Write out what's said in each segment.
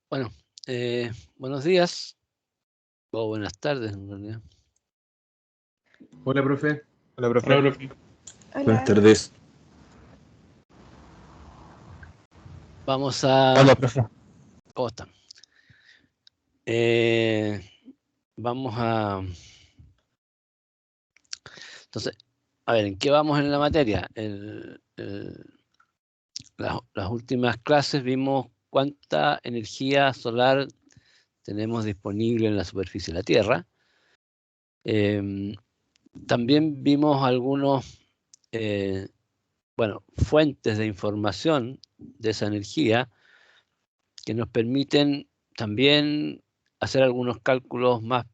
Bueno, buenos días o buenas tardes en realidad. Hola, profe. Hola, profe. Hola, profe. Buenas tardes. Vamos a... Hola, profe. ¿Cómo están? Vamos a... Entonces, a ver, ¿en qué vamos en la materia? Las últimas clases vimos cuánta energía solar tenemos disponible en la superficie de la Tierra. También vimos algunos, fuentes de información de esa energía que nos permiten también hacer algunos cálculos más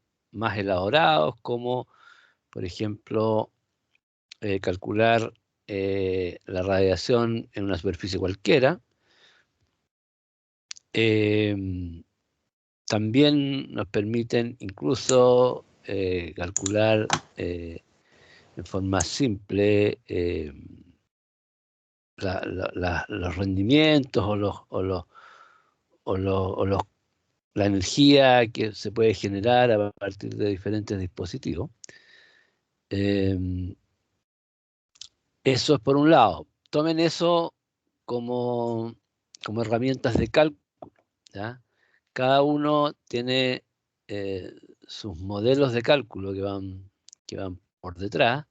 elaborados, como por ejemplo calcular la radiación en una superficie cualquiera. También nos permiten incluso calcular en forma simple los rendimientos o la energía que se puede generar a partir de diferentes dispositivos. Eso es por un lado. Tomen eso como herramientas de cálculo, ¿ya? Cada uno tiene sus modelos de cálculo que van por detrás.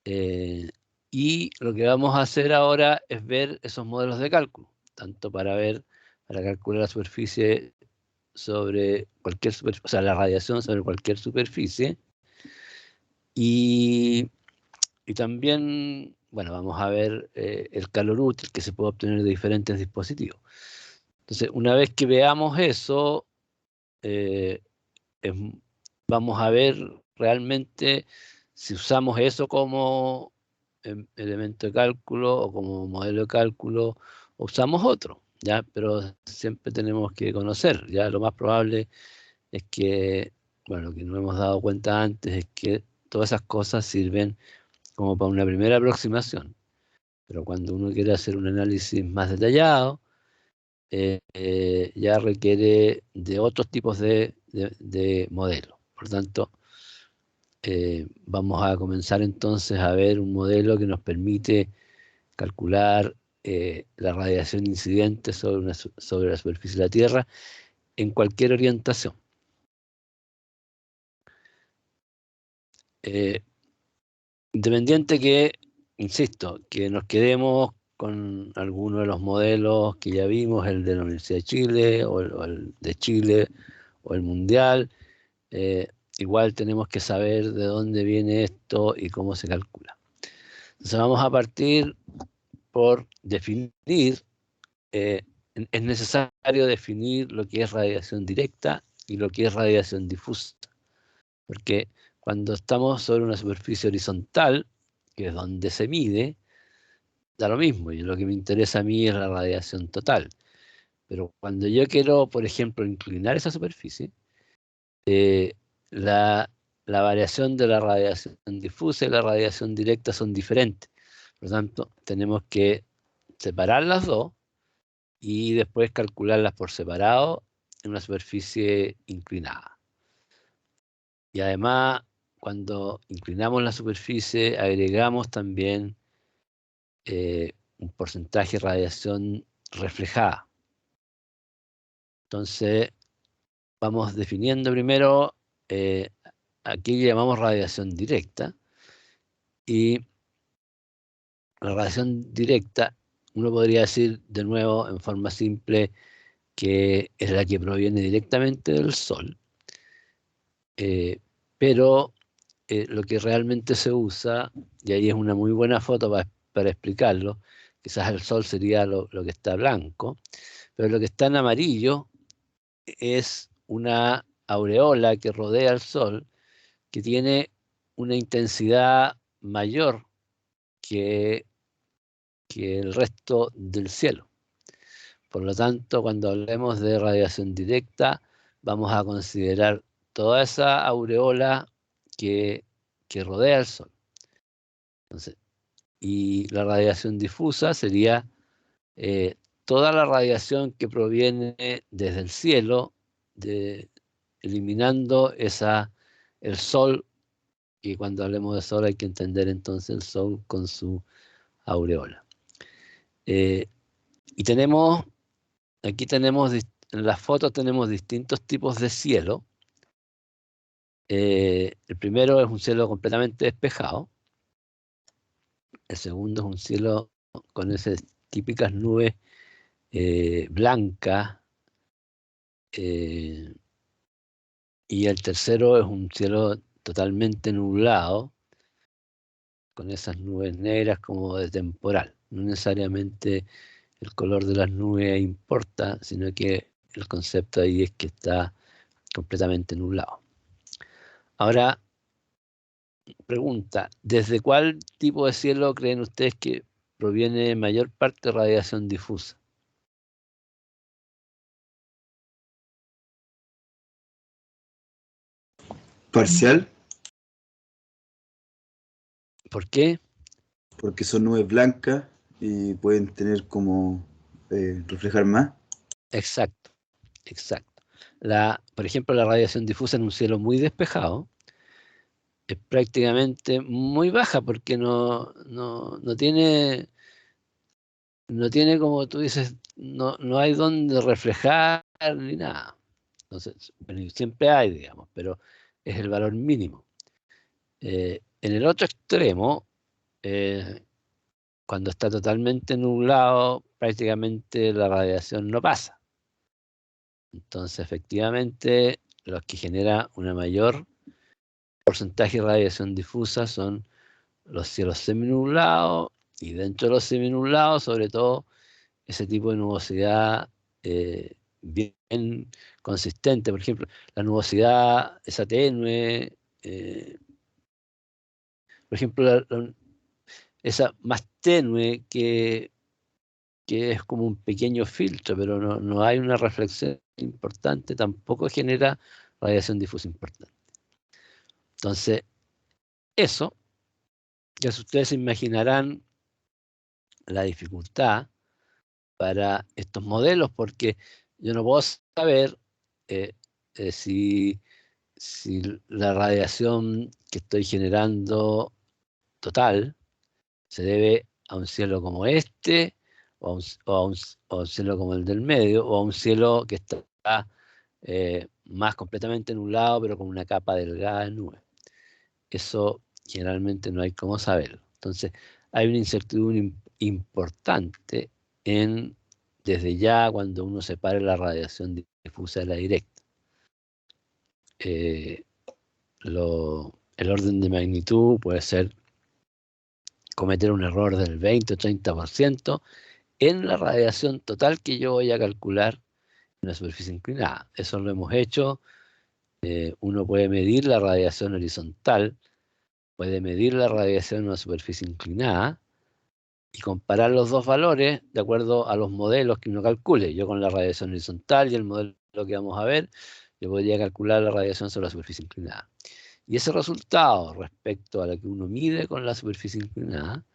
Y lo que vamos a hacer ahora es ver esos modelos de cálculo, tanto para calcular la superficie sobre cualquier superficie, o sea, la radiación sobre cualquier superficie. Y también, bueno, vamos a ver el calor útil que se puede obtener de diferentes dispositivos. Entonces, una vez que veamos eso, vamos a ver realmente si usamos eso como elemento de cálculo o como modelo de cálculo, o usamos otro, ¿ya? Pero siempre tenemos que conocer, ya lo más probable es que, bueno, lo que no hemos dado cuenta antes es que todas esas cosas sirven como para una primera aproximación, pero cuando uno quiere hacer un análisis más detallado, ya requiere de otros tipos de modelos. Por tanto, vamos a comenzar entonces a ver un modelo que nos permite calcular la radiación incidente sobre la superficie de la Tierra en cualquier orientación. Independiente que, insisto, que nos quedemos con alguno de los modelos que ya vimos, el de la Universidad de Chile, o el de Chile, o el mundial, igual tenemos que saber de dónde viene esto y cómo se calcula. Entonces vamos a partir por definir, es necesario definir lo que es radiación directa y lo que es radiación difusa, porque cuando estamos sobre una superficie horizontal, que es donde se mide, da lo mismo, y lo que me interesa a mí es la radiación total. Pero cuando yo quiero, por ejemplo, inclinar esa superficie, la variación de la radiación difusa y la radiación directa son diferentes. Por lo tanto, tenemos que separar las dos y después calcularlas por separado en una superficie inclinada. Y además, cuando inclinamos la superficie, agregamos también un porcentaje de radiación reflejada. Entonces, vamos definiendo primero, aquí llamamos radiación directa, y la radiación directa, uno podría decir de nuevo en forma simple que es la que proviene directamente del Sol, pero lo que realmente se usa, y ahí es una muy buena foto para explicarlo, quizás el Sol sería lo que está blanco, pero lo que está en amarillo es una aureola que rodea al Sol, que tiene una intensidad mayor que el resto del cielo. Por lo tanto, cuando hablemos de radiación directa, vamos a considerar toda esa aureola que rodea el Sol. Entonces, y la radiación difusa sería toda la radiación que proviene desde el cielo, eliminando el Sol, y cuando hablemos de Sol hay que entender entonces el Sol con su aureola. Y aquí tenemos, en las fotos tenemos distintos tipos de cielo. El primero es un cielo completamente despejado. El segundo es un cielo con esas típicas nubes blancas. Y el tercero es un cielo totalmente nublado, con esas nubes negras como de temporal. No necesariamente el color de las nubes importa, sino que el concepto ahí es que está completamente nublado. Ahora, pregunta, ¿desde cuál tipo de cielo creen ustedes que proviene mayor parte de radiación difusa? Parcial, ¿Por qué? porque son nubes blancas y pueden tener como reflejar más. Exacto, exacto. Por ejemplo, la radiación difusa en un cielo muy despejado es prácticamente muy baja porque no tiene, como tú dices, no hay donde reflejar ni nada. Entonces, bueno, siempre hay, digamos, pero es el valor mínimo. En el otro extremo, cuando está totalmente nublado, prácticamente la radiación no pasa. Entonces, efectivamente, los que generan una mayor porcentaje de radiación difusa son los cielos seminublados, y dentro de los seminublados, sobre todo, ese tipo de nubosidad bien consistente. Por ejemplo, la nubosidad, esa tenue, por ejemplo, esa más tenue que es como un pequeño filtro, pero no hay una reflexión importante, tampoco genera radiación difusa importante. Entonces, eso, ya ustedes se imaginarán la dificultad para estos modelos, porque yo no puedo saber eh, si la radiación que estoy generando total se debe a un cielo como este, o a un cielo como el del medio, o a un cielo que está más completamente nublado, pero con una capa delgada de nube. Eso generalmente no hay cómo saberlo. Entonces, hay una incertidumbre importante desde ya cuando uno separe la radiación difusa de la directa. El orden de magnitud puede ser cometer un error del 20 o 30% en la radiación total que yo voy a calcular en la superficie inclinada. Eso lo hemos hecho. Uno puede medir la radiación horizontal, puede medir la radiación en una superficie inclinada y comparar los dos valores de acuerdo a los modelos que uno calcule. Yo con la radiación horizontal y el modelo que vamos a ver, yo podría calcular la radiación sobre la superficie inclinada. Y ese resultado respecto a lo que uno mide con la superficie inclinada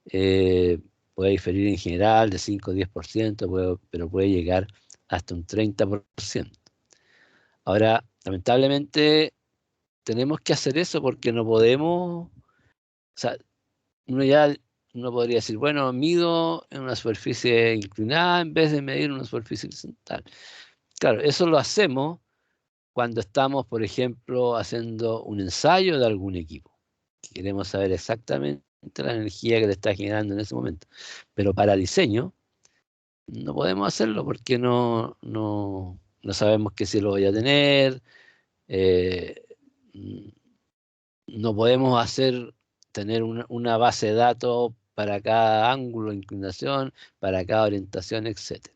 puede diferir en general de 5 o 10%, pero puede llegar hasta un 30%. Ahora, lamentablemente, tenemos que hacer eso porque no podemos, o sea, uno podría decir, bueno, mido en una superficie inclinada en vez de medir en una superficie horizontal. Claro, eso lo hacemos cuando estamos, por ejemplo, haciendo un ensayo de algún equipo. Queremos saber exactamente la energía que le está generando en ese momento. Pero para diseño no podemos hacerlo porque no sabemos qué cielo voy a tener. No podemos tener una base de datos para cada ángulo, inclinación, para cada orientación, etc.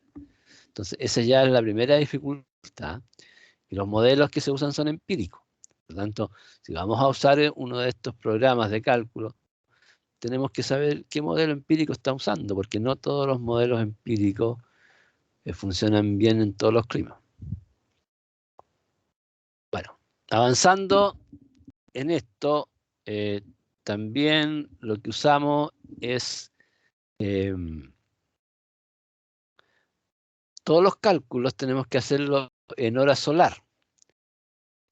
Entonces, esa ya es la primera dificultad. Y los modelos que se usan son empíricos. Por lo tanto, si vamos a usar uno de estos programas de cálculo, tenemos que saber qué modelo empírico está usando, porque no todos los modelos empíricos funcionan bien en todos los climas. Bueno, avanzando en esto, también lo que usamos es todos los cálculos tenemos que hacerlo en hora solar.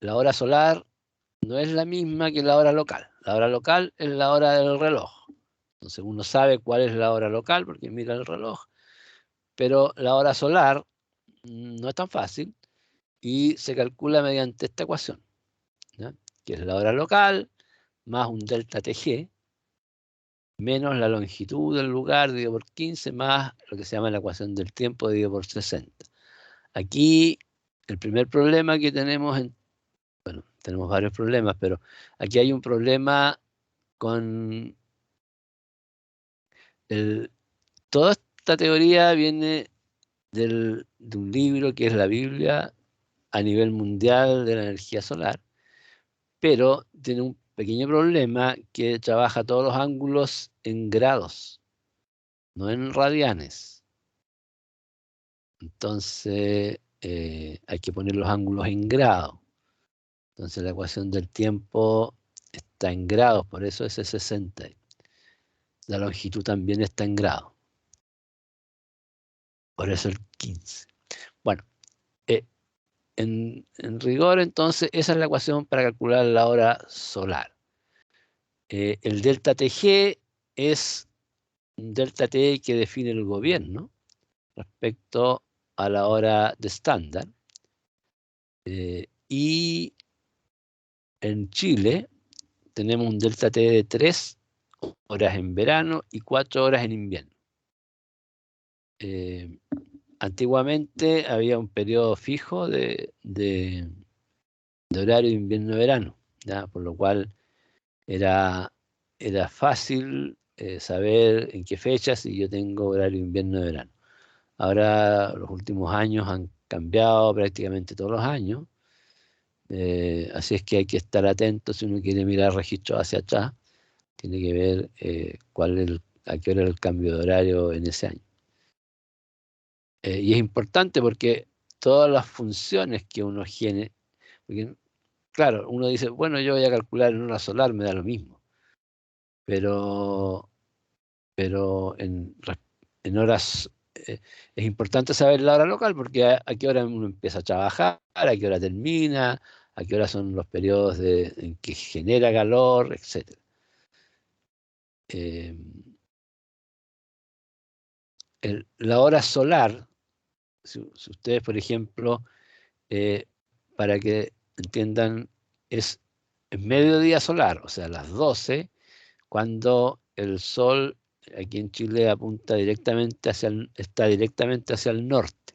La hora solar no es la misma que la hora local. La hora local es la hora del reloj. Entonces uno sabe cuál es la hora local porque mira el reloj, pero la hora solar no es tan fácil y se calcula mediante esta ecuación, ¿ya? Que es la hora local más un delta TG menos la longitud del lugar dividido por 15 más lo que se llama la ecuación del tiempo dividido por 60. Aquí el primer problema que tenemos, bueno, tenemos varios problemas, pero aquí hay un problema con toda esta teoría viene de un libro que es la Biblia a nivel mundial de la energía solar, pero tiene un pequeño problema que trabaja todos los ángulos en grados, no en radianes. Entonces hay que poner los ángulos en grados. Entonces la ecuación del tiempo está en grados, por eso es 60. La longitud también está en grados, por eso el 15. Bueno, en rigor entonces esa es la ecuación para calcular la hora solar. El delta TG es un delta T que define el gobierno respecto a la hora de estándar. Y en Chile tenemos un delta T de 3 horas en verano y 4 horas en invierno. Antiguamente había un periodo fijo de horario de invierno-verano, ¿ya? Por lo cual era fácil saber en qué fecha si yo tengo horario invierno-verano. Ahora los últimos años han cambiado prácticamente todos los años, así es que hay que estar atento si uno quiere mirar registros hacia atrás, tiene que ver a qué hora era el cambio de horario en ese año. Y es importante porque todas las funciones que uno genera, porque claro, uno dice, bueno, yo voy a calcular en hora solar, me da lo mismo, pero en horas es importante saber la hora local porque a qué hora uno empieza a trabajar, a qué hora termina, a qué hora son los periodos en que genera calor, etc. La hora solar, si ustedes, por ejemplo, para que entiendan, es mediodía solar, o sea, las 12, cuando el sol aquí en Chile apunta directamente está directamente hacia el norte.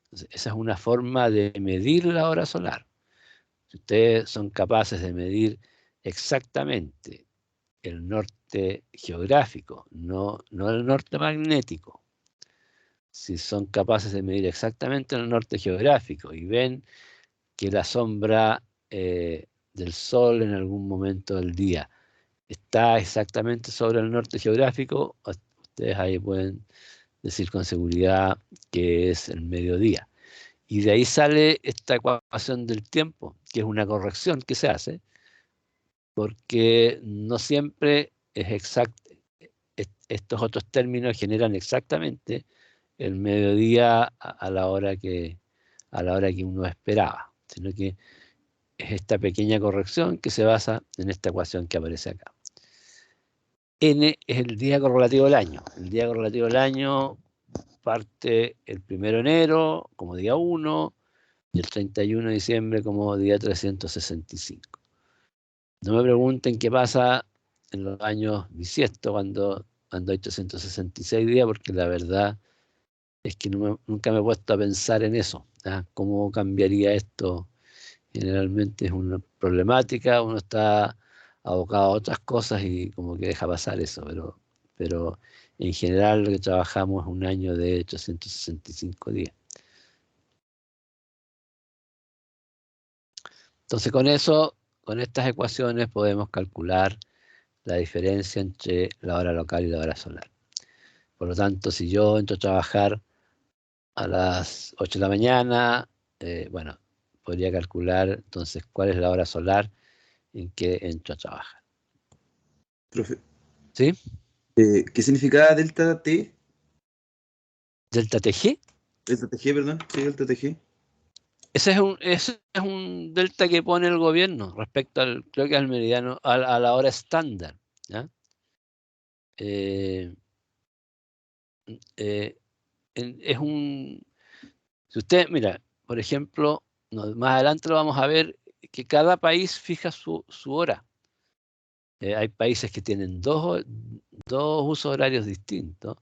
Entonces, esa es una forma de medir la hora solar. Si ustedes son capaces de medir exactamente el norte geográfico, no el norte magnético, si son capaces de medir exactamente el norte geográfico y ven que la sombra del sol en algún momento del día está exactamente sobre el norte geográfico, ustedes ahí pueden decir con seguridad que es el mediodía. Y de ahí sale esta ecuación del tiempo, que es una corrección que se hace, porque no siempre es exacto. Estos otros términos generan exactamente el mediodía a la hora que uno esperaba, sino que es esta pequeña corrección que se basa en esta ecuación que aparece acá. N es el día correlativo del año. El día correlativo del año parte el 1 de enero como día 1 y el 31 de diciembre como día 365. No me pregunten qué pasa en los años bisiestos cuando hay 366 días, porque la verdad es que nunca me he puesto a pensar en eso. ¿Ah? ¿Cómo cambiaría esto? Generalmente es una problemática, uno está abocado a otras cosas y como que deja pasar eso, pero en general lo que trabajamos es un año de 865 días. Entonces con estas ecuaciones podemos calcular la diferencia entre la hora local y la hora solar. Por lo tanto, si yo entro a trabajar a las 8 de la mañana, bueno, podría calcular entonces cuál es la hora solar en que entro a trabajar. Profe, ¿Sí? ¿qué significa delta T? ¿Delta TG? ¿El TTG, perdón? Sí, el TTG. Ese es un delta que pone el gobierno respecto al, creo que al meridiano, a la hora estándar. ¿Ya? Es un... Si usted, mira, por ejemplo, más adelante lo vamos a ver, que cada país fija su hora. Hay países que tienen dos usos horarios distintos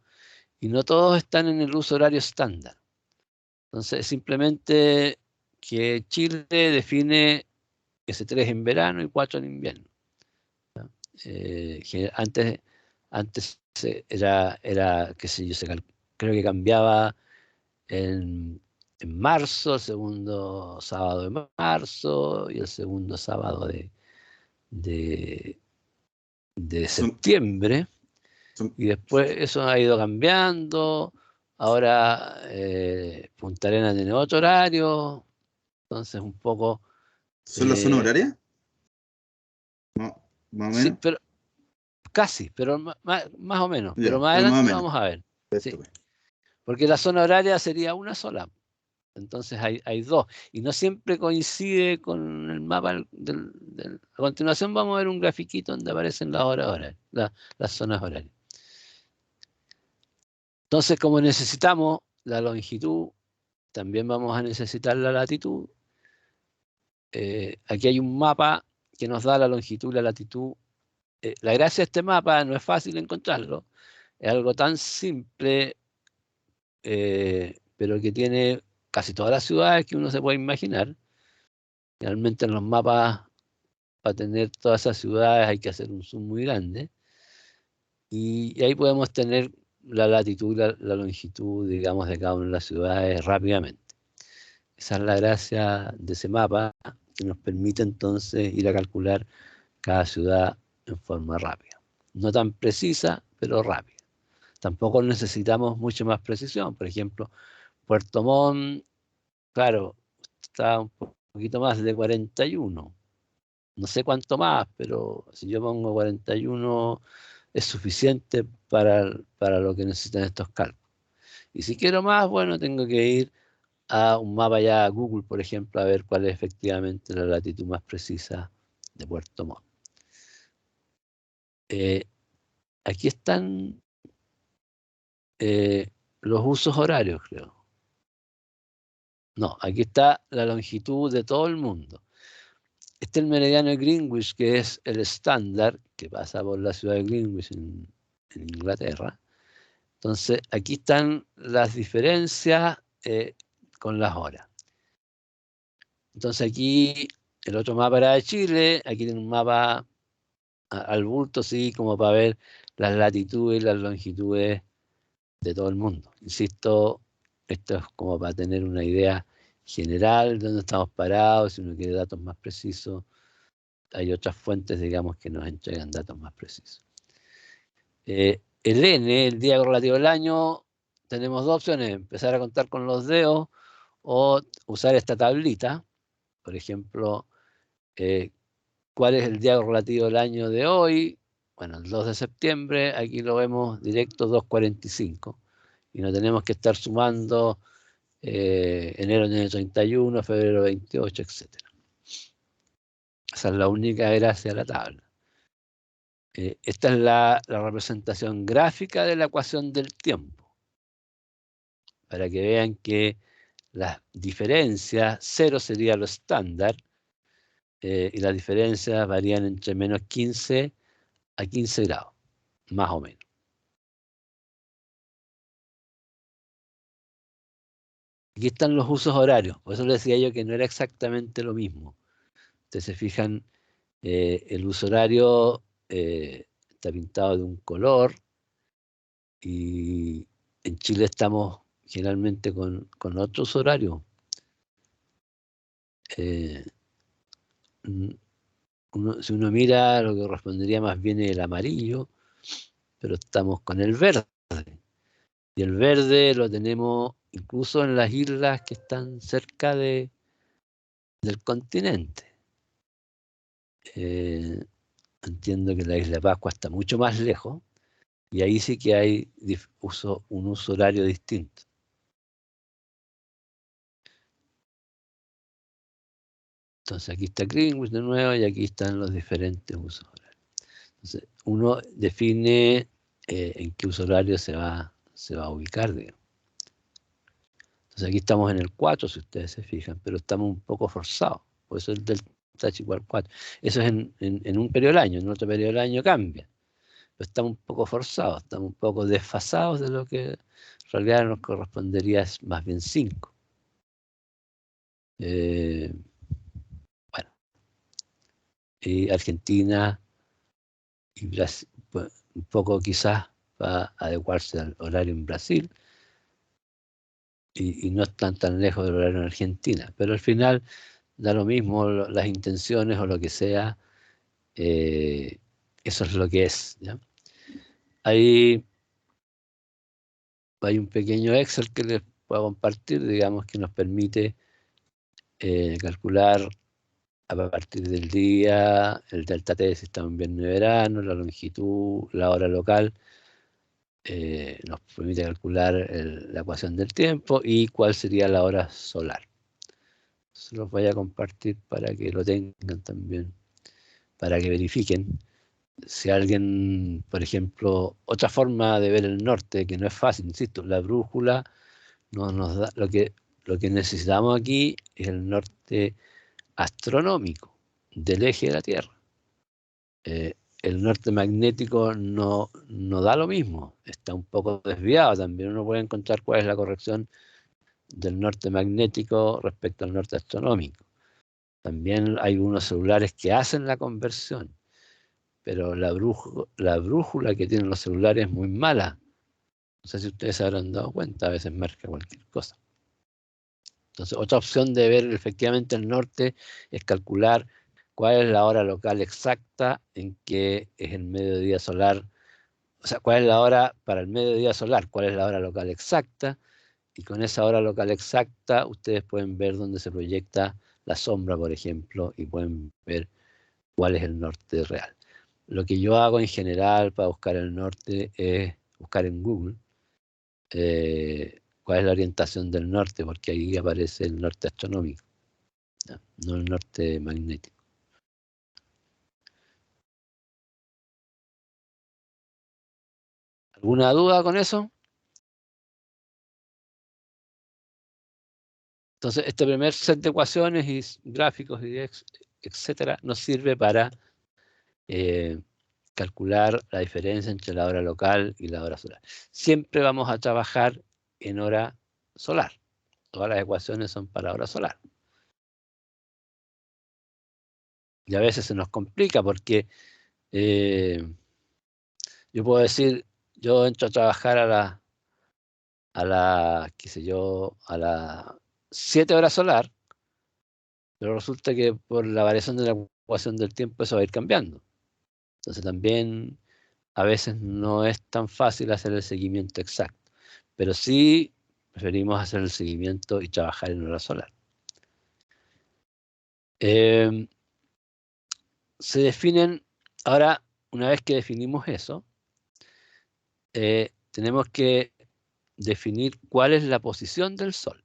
y no todos están en el uso horario estándar. Entonces, simplemente que Chile define ese 3 en verano y 4 en invierno. Antes era, qué sé yo, creo que cambiaba en marzo, el segundo sábado de marzo y el segundo sábado de Son, septiembre. son, Y después eso ha ido cambiando. Ahora Punta Arenas tiene otro horario. Entonces un poco... ¿Son la zona eh, horaria? Más o sí, menos. pero casi, pero más o menos. Pero Ya, más pero más o adelante lo menos. vamos a ver. Perfecto, Sí, pues. porque la zona horaria sería una sola. Entonces hay dos. Y no siempre coincide con el mapa A continuación vamos a ver un grafiquito donde aparecen las horas horarias, las zonas horarias. Entonces, como necesitamos la longitud, también vamos a necesitar la latitud. Aquí hay un mapa que nos da la longitud y la latitud. La gracia de este mapa no es fácil encontrarlo. Es algo tan simple, pero que tiene casi todas las ciudades que uno se puede imaginar. Realmente en los mapas, para tener todas esas ciudades hay que hacer un zoom muy grande. Y ahí podemos tener la latitud y la longitud, digamos, de cada una de las ciudades rápidamente. Esa es la gracia de ese mapa que nos permite entonces ir a calcular cada ciudad en forma rápida. No tan precisa, pero rápida. Tampoco necesitamos mucha más precisión. Por ejemplo, Puerto Montt, claro, está un poquito más de 41. No sé cuánto más, pero si yo pongo 41 es suficiente para lo que necesitan estos cálculos. Y si quiero más, bueno, tengo que ir a un mapa ya a Google, por ejemplo, a ver cuál es efectivamente la latitud más precisa de Puerto Montt. Aquí están los usos horarios, creo. No, aquí está la longitud de todo el mundo. Este es el meridiano de Greenwich, que es el estándar que pasa por la ciudad de Greenwich en Inglaterra. Entonces, aquí están las diferencias con las horas. Entonces, aquí el otro mapa era de Chile, aquí tiene un mapa al bulto, sí, como para ver las latitudes y las longitudes de todo el mundo. Insisto, esto es como para tener una idea general de dónde estamos parados, si uno quiere datos más precisos. Hay otras fuentes, digamos, que nos entregan datos más precisos. El N, el día relativo del año, tenemos dos opciones, empezar a contar con los dedos o usar esta tablita. Por ejemplo, ¿cuál es el día relativo del año de hoy? Bueno, el 2 de septiembre, aquí lo vemos directo 2:45. Y no tenemos que estar sumando enero tiene 31, febrero 28, etc. Esa es la única gracia de la tabla. Esta es la representación gráfica de la ecuación del tiempo. Para que vean que las diferencias, 0 sería lo estándar, y las diferencias varían entre menos 15 a 15 grados, más o menos. Aquí están los usos horarios, por eso les decía yo que no era exactamente lo mismo. Ustedes se fijan, el uso horario está pintado de un color y en Chile estamos generalmente con otros horarios. Si uno mira, lo que correspondería más bien es el amarillo, pero estamos con el verde. Y el verde lo tenemos incluso en las islas que están cerca del continente. Entiendo que la isla de Pascua está mucho más lejos y ahí sí que hay un uso horario distinto. Entonces aquí está Greenwich de nuevo y aquí están los diferentes usos horarios. Entonces uno define en qué uso horario se va a ubicar, digamos. Entonces aquí estamos en el 4, si ustedes se fijan, pero estamos un poco forzados. Por eso el delta H igual 4. Eso es en un periodo del año, en otro periodo del año cambia. Pero estamos un poco forzados, estamos un poco desfasados de lo que en realidad nos correspondería más bien 5. Bueno, y Argentina y Brasil, pues, un poco quizás va a adecuarse al horario en Brasil y no están tan lejos del horario en Argentina, pero al final da lo mismo las intenciones o lo que sea, eso es lo que es, ¿ya? Hay un pequeño Excel que les puedo compartir, digamos, que nos permite calcular a partir del día, el delta T si está en invierno y verano, la longitud, la hora local, nos permite calcular la ecuación del tiempo y cuál sería la hora solar. Se los voy a compartir para que lo tengan también, para que verifiquen. Si alguien, por ejemplo, otra forma de ver el norte, que no es fácil, insisto, la brújula no nos da, lo que necesitamos aquí es el norte astronómico del eje de la Tierra. El norte magnético no da lo mismo, está un poco desviado también. Uno puede encontrar cuál es la corrección del norte magnético respecto al norte astronómico. También hay unos celulares que hacen la conversión, pero la brújula que tienen los celulares es muy mala. No sé si ustedes se habrán dado cuenta, a veces marca cualquier cosa. Entonces, otra opción de ver efectivamente el norte es calcular cuál es la hora local exacta en que es el mediodía solar. O sea, cuál es la hora para el mediodía solar, cuál es la hora local exacta. Y con esa hora local exacta, ustedes pueden ver dónde se proyecta la sombra, por ejemplo, y pueden ver cuál es el norte real. Lo que yo hago en general para buscar el norte es buscar en Google cuál es la orientación del norte, porque ahí aparece el norte astronómico, no el norte magnético. ¿Alguna duda con eso? Entonces, este primer set de ecuaciones y gráficos, y etcétera, nos sirve para calcular la diferencia entre la hora local y la hora solar. Siempre vamos a trabajar en hora solar. Todas las ecuaciones son para hora solar. Y a veces se nos complica porque yo puedo decir, yo entro a trabajar qué sé yo, a las 7 horas solar, pero resulta que por la variación de la ecuación del tiempo eso va a ir cambiando. Entonces también a veces no es tan fácil hacer el seguimiento exacto, pero sí preferimos hacer el seguimiento y trabajar en hora solar. Se definen, ahora, una vez que definimos eso, tenemos que definir cuál es la posición del Sol.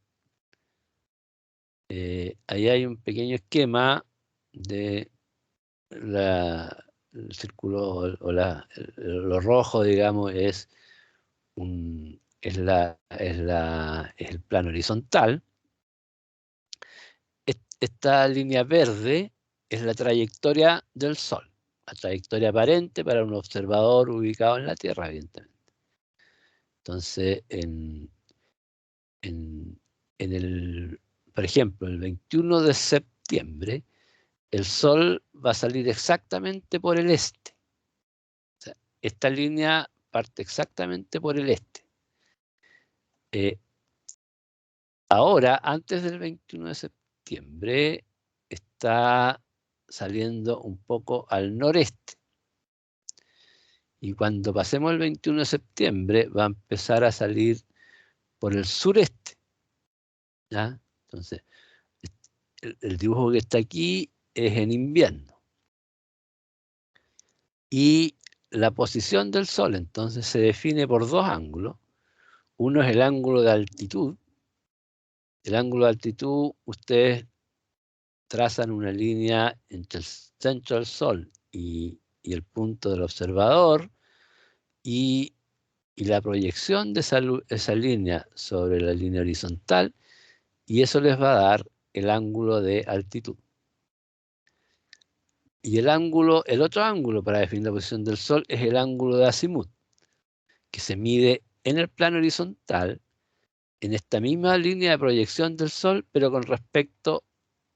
Ahí hay un pequeño esquema de el círculo o lo rojo, digamos, es el plano horizontal. Esta línea verde es la trayectoria del Sol, la trayectoria aparente para un observador ubicado en la Tierra, evidentemente. Entonces, por ejemplo, el 21 de septiembre, el Sol va a salir exactamente por el este. O sea, esta línea parte exactamente por el este. Ahora, antes del 21 de septiembre, está saliendo un poco al noreste. Y cuando pasemos el 21 de septiembre, va a empezar a salir por el sureste. ¿Ya? Entonces, el dibujo que está aquí es en invierno. Y la posición del Sol, entonces, se define por dos ángulos. Uno es el ángulo de altitud. El ángulo de altitud, ustedes trazan una línea entre el centro del Sol y el punto del observador, y la proyección de esa línea sobre la línea horizontal, y eso les va a dar el ángulo de altitud. Y el otro ángulo para definir la posición del Sol es el ángulo de azimut, que se mide en el plano horizontal, en esta misma línea de proyección del Sol, pero con respecto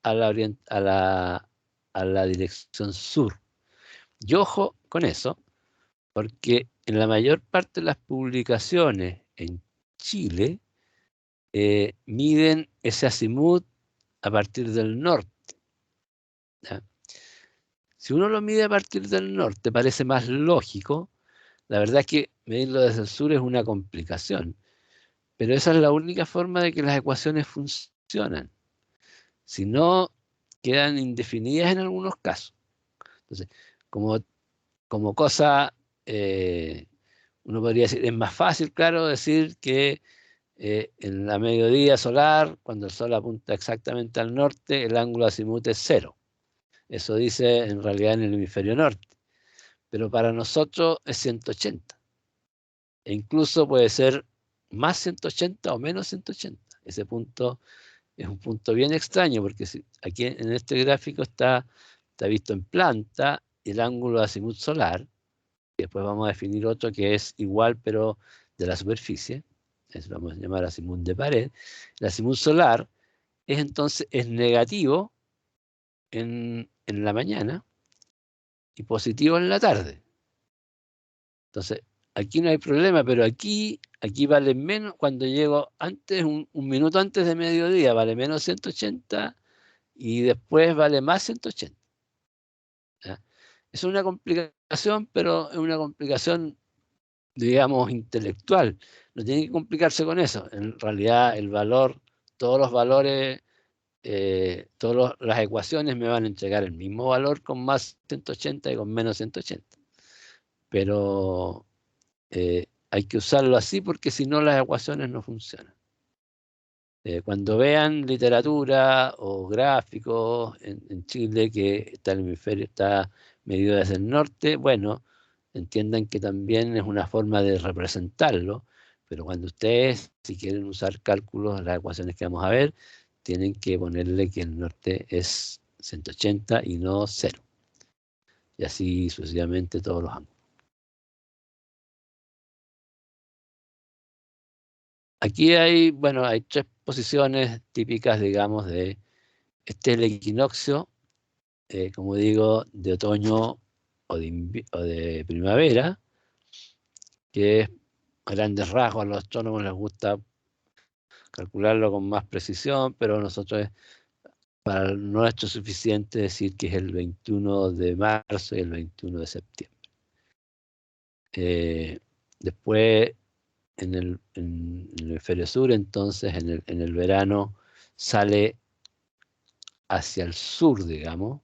a la dirección sur. Y ojo con eso, porque en la mayor parte de las publicaciones en Chile miden ese azimut a partir del norte, ¿ya? Si uno lo mide a partir del norte, parece más lógico. La verdad es que medirlo desde el sur es una complicación, pero esa es la única forma de que las ecuaciones funcionan. Si no, quedan indefinidas en algunos casos. Entonces, como cosa, uno podría decir, es más fácil, claro, decir que en la mediodía solar, cuando el sol apunta exactamente al norte, el ángulo azimut es 0. Eso dice en realidad en el hemisferio norte. Pero para nosotros es 180. E incluso puede ser más 180 o menos 180. Ese punto es un punto bien extraño, porque aquí en este gráfico está visto en planta el ángulo de azimut solar, y después vamos a definir otro que es igual pero de la superficie, eso lo vamos a llamar azimut de pared. El azimut solar es negativo en la mañana y positivo en la tarde. Entonces, aquí no hay problema, pero aquí vale menos, cuando llego antes, un minuto antes de mediodía, vale menos 180 y después vale más 180. ¿Ya? Es una complicación, pero es una complicación, digamos, intelectual. No tiene que complicarse con eso. En realidad, el valor, todos los valores, todas las ecuaciones me van a entregar el mismo valor con más 180 y con menos 180. Pero hay que usarlo así porque si no las ecuaciones no funcionan. Cuando vean literatura o gráficos en Chile que el hemisferio está medido desde el norte, bueno, entiendan que también es una forma de representarlo, pero cuando ustedes, si quieren usar cálculos, las ecuaciones que vamos a ver, tienen que ponerle que el norte es 180 y no 0. Y así sucesivamente todos los ángulos. Aquí hay, bueno, hay 3 posiciones típicas, digamos, de este es el equinoccio, como digo, de otoño o de primavera, que es a grandes rasgos, a los astrónomos les gusta calcularlo con más precisión, pero nosotros para nuestro es suficiente decir que es el 21 de marzo y el 21 de septiembre. Después, en el hemisferio sur, entonces, en el verano, sale hacia el sur, digamos,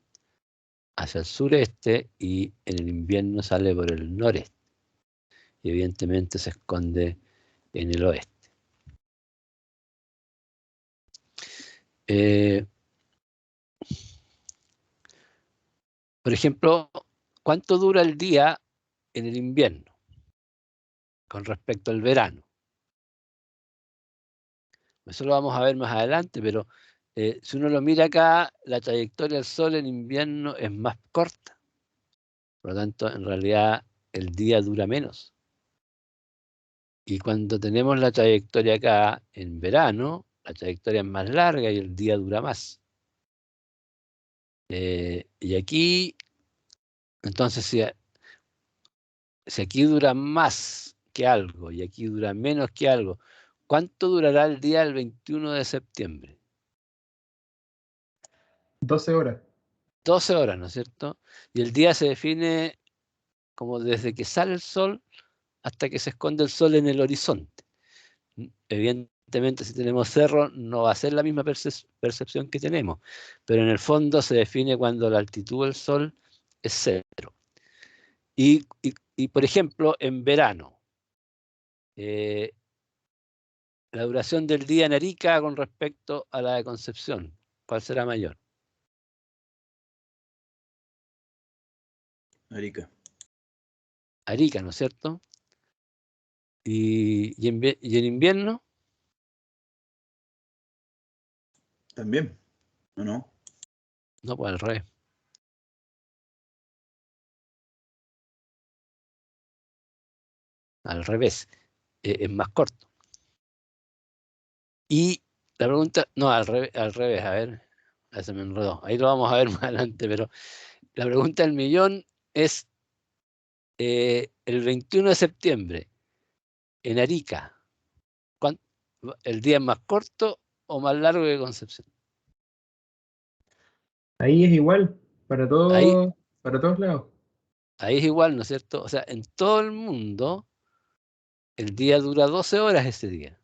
hacia el sureste, y en el invierno sale por el noreste. Y evidentemente se esconde en el oeste. Por ejemplo, ¿cuánto dura el día en el invierno con respecto al verano? Eso lo vamos a ver más adelante, pero si uno lo mira acá, la trayectoria del Sol en invierno es más corta. Por lo tanto, en realidad, el día dura menos. Y cuando tenemos la trayectoria acá en verano, la trayectoria es más larga y el día dura más. Y aquí, entonces, si aquí dura más que algo y aquí dura menos que algo, ¿cuánto durará el día del 21 de septiembre? 12 horas. 12 horas, ¿no es cierto? Y el día se define como desde que sale el sol hasta que se esconde el sol en el horizonte. Evidentemente, si tenemos cerro, no va a ser la misma percepción que tenemos, pero en el fondo se define cuando la altitud del sol es 0. Y por ejemplo, en verano, la duración del día en Arica con respecto a la de Concepción, ¿cuál será mayor? Arica. Arica, ¿no es cierto? Y en invierno, También, ¿o no? no, pues al revés. Al revés, es más corto. Y la pregunta, no, al revés, a ver, se me enredó. Ahí lo vamos a ver más adelante, pero la pregunta del millón es el 21 de septiembre, en Arica, ¿el día es más corto o más largo que Concepción? Ahí es igual, Ahí, para todos lados. ahí es igual, ¿no es cierto? O sea, en todo el mundo, el día dura 12 horas ese día.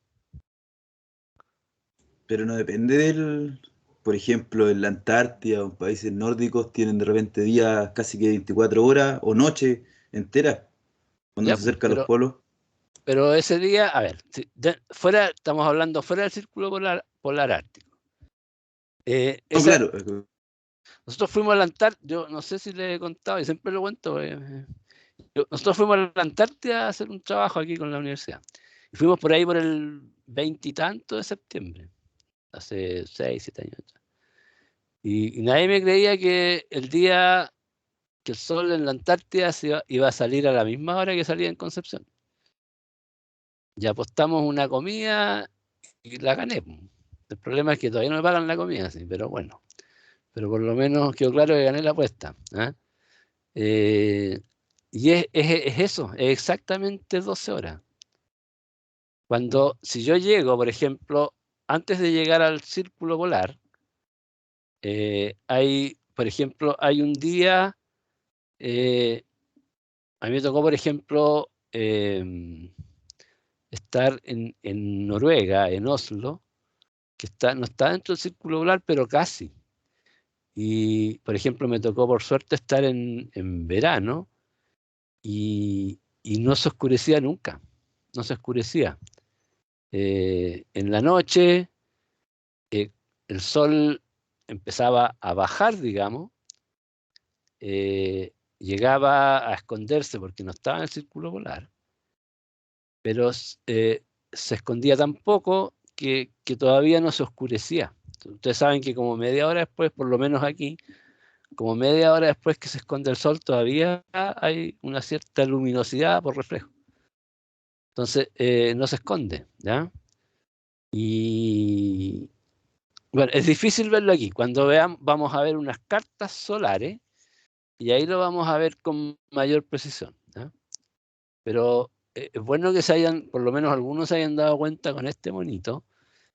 Pero no depende del... Por ejemplo, en la Antártida o en países nórdicos tienen de repente días casi que 24 horas o noche entera cuando Ya, se pues, acerca a los polos. pero ese día, a ver, estamos hablando fuera del círculo polar ártico. No, claro, Nosotros fuimos a la Antártida, yo no sé si le he contado, y siempre lo cuento, nosotros fuimos a la Antártida a hacer un trabajo aquí con la universidad. Y fuimos por ahí por el 20 y tanto de septiembre, hace 6, 7 años. Y nadie me creía que el día que el sol en la Antártida iba a salir a la misma hora que salía en Concepción. Y apostamos una comida y la gané. El problema es que todavía no me pagan la comida, sí, pero bueno. Pero por lo menos quedó claro que gané la apuesta. ¿Ah? Y es eso, es exactamente 12 horas. Si yo llego, por ejemplo, antes de llegar al círculo polar, por ejemplo, hay un día, a mí me tocó, por ejemplo, estar en Noruega, en Oslo, que no está dentro del círculo polar, pero casi. Y, por ejemplo, me tocó por suerte estar en verano y no se oscurecía nunca, no se oscurecía. En la noche el sol empezaba a bajar, digamos, llegaba a esconderse porque no estaba en el círculo polar, pero se escondía tan poco que todavía no se oscurecía. Ustedes saben que como media hora después, por lo menos aquí, como media hora después que se esconde el sol, todavía hay una cierta luminosidad por reflejo. Entonces, no se esconde, ¿ya? Y bueno, es difícil verlo aquí. Cuando vamos a ver unas cartas solares y ahí lo vamos a ver con mayor precisión, ¿ya? Pero es bueno que por lo menos algunos se hayan dado cuenta con este monito,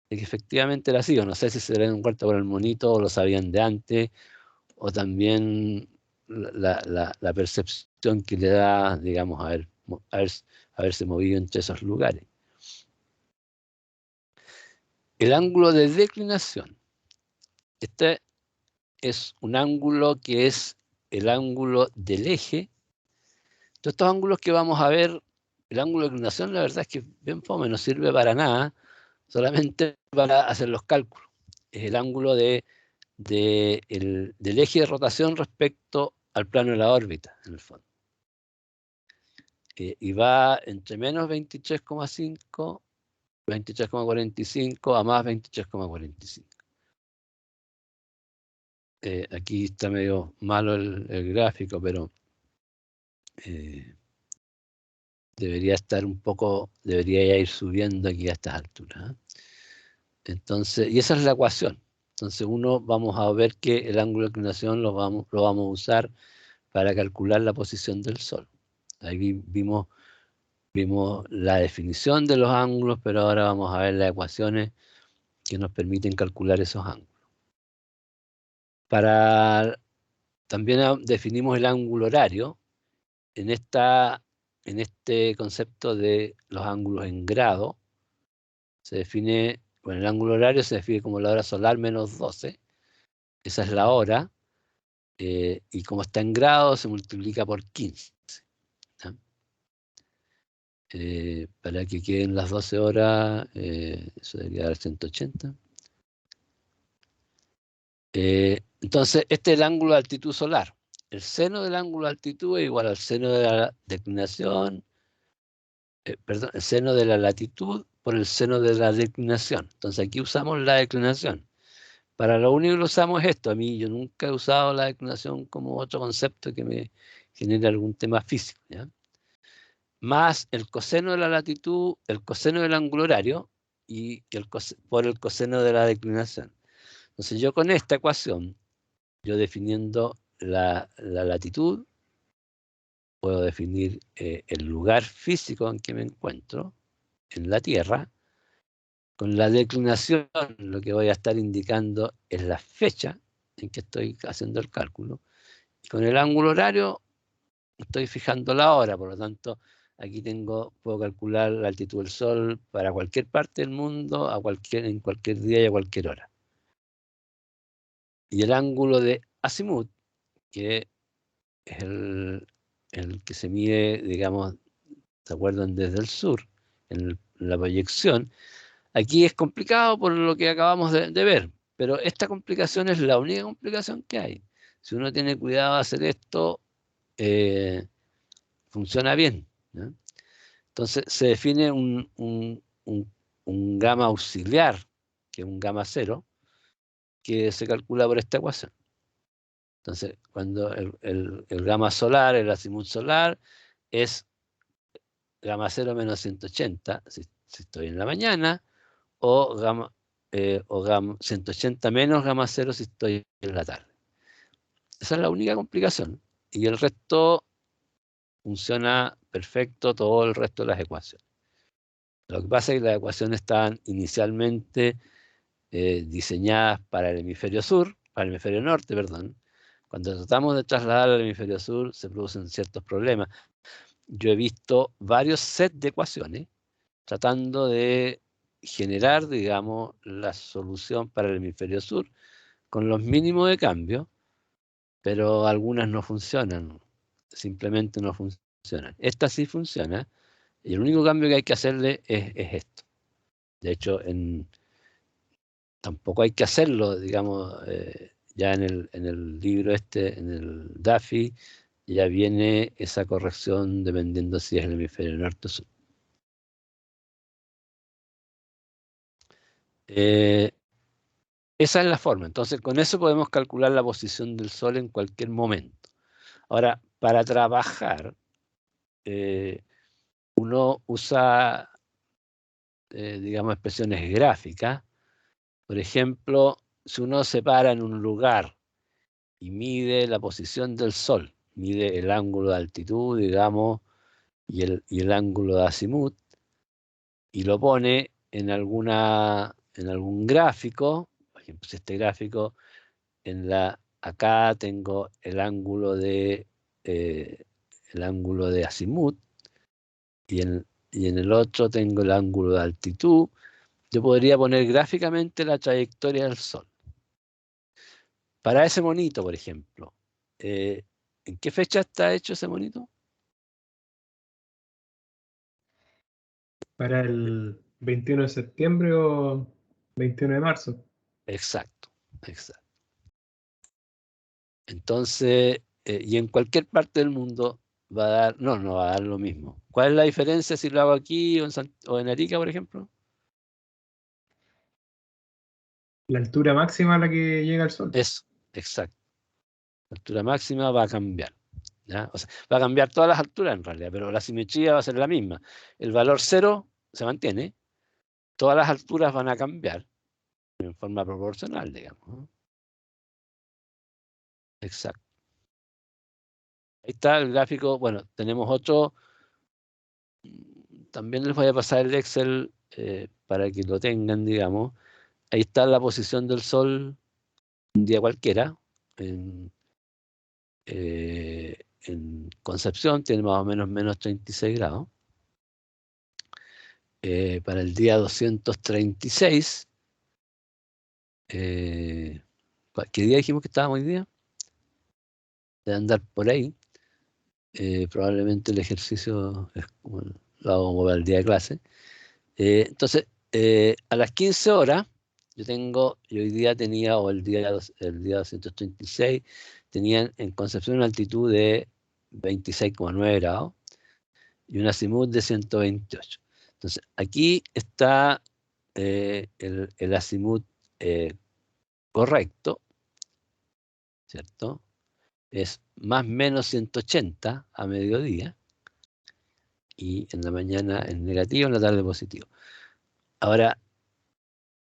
de que efectivamente era así. O no sé si se dieron cuenta por el monito o lo sabían de antes, o también la percepción que le da, digamos, haberse movido entre esos lugares. El ángulo de declinación. Este es un ángulo que es el ángulo del eje. Todos estos ángulos que vamos a ver, el ángulo de declinación, la verdad es que bien fome, no sirve para nada, solamente para hacer los cálculos. Es el ángulo del eje de rotación respecto al plano de la órbita, en el fondo. Y va entre menos 23,5, 23,45 a más 23,45. Aquí está medio malo el gráfico, pero debería ya ir subiendo aquí a estas alturas, ¿eh? Entonces, y esa es la ecuación. Entonces vamos a ver que el ángulo de inclinación lo vamos a usar para calcular la posición del Sol. Ahí vimos la definición de los ángulos, pero ahora vamos a ver las ecuaciones que nos permiten calcular esos ángulos. También definimos el ángulo horario en este concepto de los ángulos en grado. Se define, bueno, el ángulo horario se define como la hora solar menos 12. Esa es la hora. Y como está en grado, se multiplica por 15. ¿Ya? Para que queden las 12 horas, eso debería dar 180. Entonces, este es el ángulo de altitud solar. el seno del ángulo de altitud es igual al seno de la declinación, perdón, el seno de la latitud por el seno de la declinación. Entonces aquí usamos la declinación. Para lo único que lo usamos es esto. A mí yo nunca he usado la declinación como otro concepto que me genere algún tema físico, ¿ya? Más el coseno de la latitud, el coseno del ángulo horario y por el coseno de la declinación. Entonces yo con esta ecuación, yo definiendo la latitud, puedo definir el lugar físico en que me encuentro, en la Tierra. Con la declinación lo que voy a estar indicando es la fecha en que estoy haciendo el cálculo. Y con el ángulo horario estoy fijando la hora, por lo tanto, aquí puedo calcular la altitud del Sol para cualquier parte del mundo, en cualquier día y a cualquier hora. Y el ángulo de azimut, que es el que se mide, digamos, ¿se acuerdan? Desde el sur, en la proyección. Aquí es complicado por lo que acabamos de ver, pero esta complicación es la única complicación que hay. Si uno tiene cuidado de hacer esto, funciona bien, ¿no? Entonces se define un gamma auxiliar, que es un gamma cero, que se calcula por esta ecuación. Entonces, cuando el gamma solar, el azimut solar, es gamma 0 menos 180, si estoy en la mañana, o gamma 180 menos gamma 0 si estoy en la tarde. Esa es la única complicación. Y el resto funciona perfecto, todo el resto de las ecuaciones. Lo que pasa es que las ecuaciones estaban inicialmente diseñadas para el hemisferio sur, para el hemisferio norte, perdón. Cuando tratamos de trasladar al hemisferio sur se producen ciertos problemas. Yo he visto varios sets de ecuaciones tratando de generar, digamos, la solución para el hemisferio sur con los mínimos de cambio, pero algunas no funcionan, simplemente no funcionan. Esta sí funciona y el único cambio que hay que hacerle es esto. De hecho, tampoco hay que hacerlo, digamos, ya en el libro en el DAFI, ya viene esa corrección dependiendo si es el hemisferio norte o sur. Esa es la forma. Entonces, con eso podemos calcular la posición del Sol en cualquier momento. Ahora, para trabajar, uno usa, digamos, expresiones gráficas. Por ejemplo, si uno se para en un lugar y mide la posición del Sol, mide el ángulo de altitud, digamos, y el ángulo de azimut, y lo pone en algún gráfico, por ejemplo, si este gráfico, acá tengo el ángulo de azimut, y en el otro tengo el ángulo de altitud, yo podría poner gráficamente la trayectoria del Sol. Para ese monito, por ejemplo, ¿en qué fecha está hecho ese monito? Para el 21 de septiembre o 21 de marzo. Exacto, exacto. Entonces, y en cualquier parte del mundo va a dar, no va a dar lo mismo. ¿Cuál es la diferencia si lo hago aquí o en Arica, por ejemplo? La altura máxima a la que llega el Sol. Eso, exacto. La altura máxima va a cambiar, ¿ya? O sea, va a cambiar todas las alturas en realidad, pero la simetría va a ser la misma. El valor 0 se mantiene, todas las alturas van a cambiar en forma proporcional, digamos, ¿no? Exacto. Ahí está el gráfico. Bueno, tenemos otro. También les voy a pasar el Excel para que lo tengan, digamos. Ahí está la posición del Sol un día cualquiera. En Concepción tiene más o menos 36 grados. Para el día 236, ¿qué día dijimos que estábamos hoy día? De andar por ahí. Probablemente el ejercicio lo hago como para el día de clase. Entonces, a las 15 horas yo hoy día tenía, o el día 236, tenían en Concepción una altitud de 26,9 grados y un azimut de 128. Entonces, aquí está el azimut correcto, ¿cierto? Es más o menos 180 a mediodía, y en la mañana es negativo, en la tarde positivo. Ahora,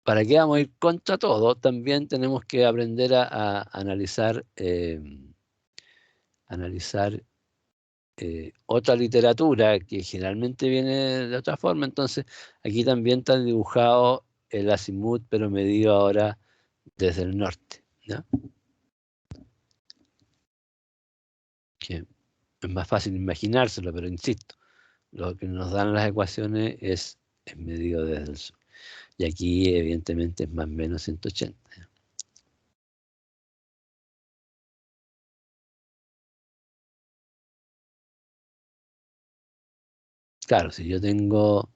¿para qué vamos a ir contra todo? También tenemos que aprender a analizar, otra literatura que generalmente viene de otra forma. Entonces, aquí también está dibujado el azimut, pero medido ahora desde el norte, ¿no? Que es más fácil imaginárselo, pero insisto, lo que nos dan las ecuaciones es medido desde el sur. Y aquí, evidentemente, es más o menos 180. Claro, si yo tengo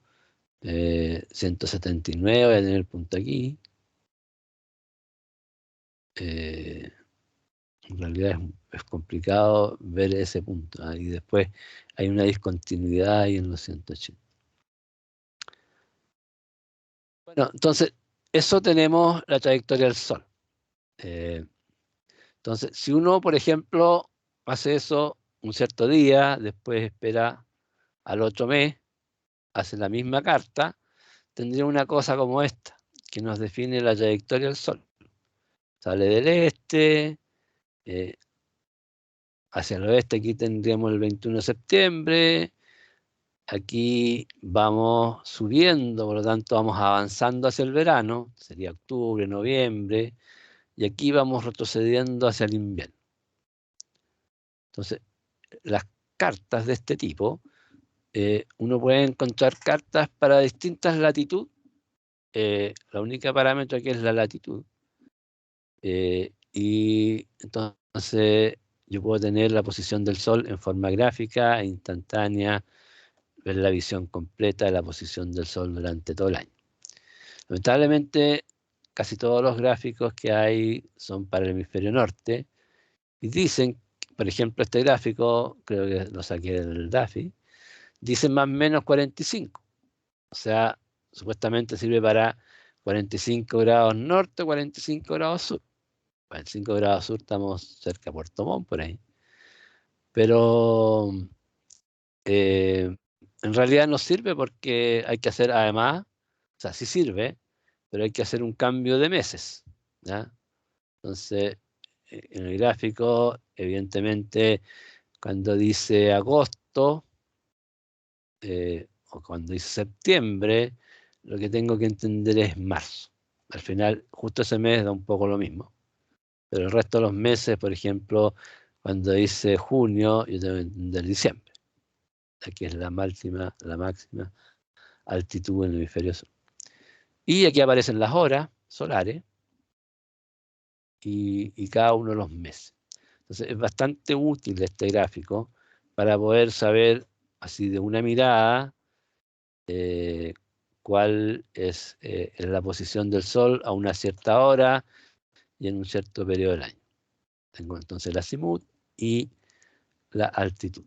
179, voy a tener el punto aquí. En realidad es complicado ver ese punto, ¿ah? Y después hay una discontinuidad ahí en los 180. Bueno, entonces, eso tenemos la trayectoria del Sol. Entonces, si uno, por ejemplo, hace eso un cierto día, después espera al otro mes, hace la misma carta, tendría una cosa como esta, que nos define la trayectoria del Sol. Sale del este, hacia el oeste, aquí tendríamos el 21 de septiembre, aquí vamos subiendo, por lo tanto vamos avanzando hacia el verano, sería octubre, noviembre, y aquí vamos retrocediendo hacia el invierno. Entonces, las cartas de este tipo, uno puede encontrar cartas para distintas latitudes. La única parámetro aquí es la latitud. Y entonces yo puedo tener la posición del Sol en forma gráfica e instantánea, ver la visión completa de la posición del Sol durante todo el año. Lamentablemente, casi todos los gráficos que hay son para el hemisferio norte y dicen, por ejemplo, este gráfico, creo que lo saqué del DAFI, dice más o menos 45. O sea, supuestamente sirve para 45 grados norte, 45 grados sur. 45 grados sur estamos cerca de Puerto Montt, por ahí. Pero en realidad no sirve porque hay que hacer además, o sea, sí sirve, pero hay que hacer un cambio de meses, ¿ya? Entonces, en el gráfico, evidentemente, cuando dice agosto, o cuando dice septiembre, lo que tengo que entender es marzo. Al final, justo ese mes da un poco lo mismo. Pero el resto de los meses, por ejemplo, cuando dice junio, yo tengo que entender diciembre. Aquí es la máxima altitud en el hemisferio sur. Y aquí aparecen las horas solares y cada uno de los meses. Entonces es bastante útil este gráfico para poder saber así de una mirada cuál es la posición del Sol a una cierta hora y en un cierto periodo del año. Tengo entonces el azimut y la altitud.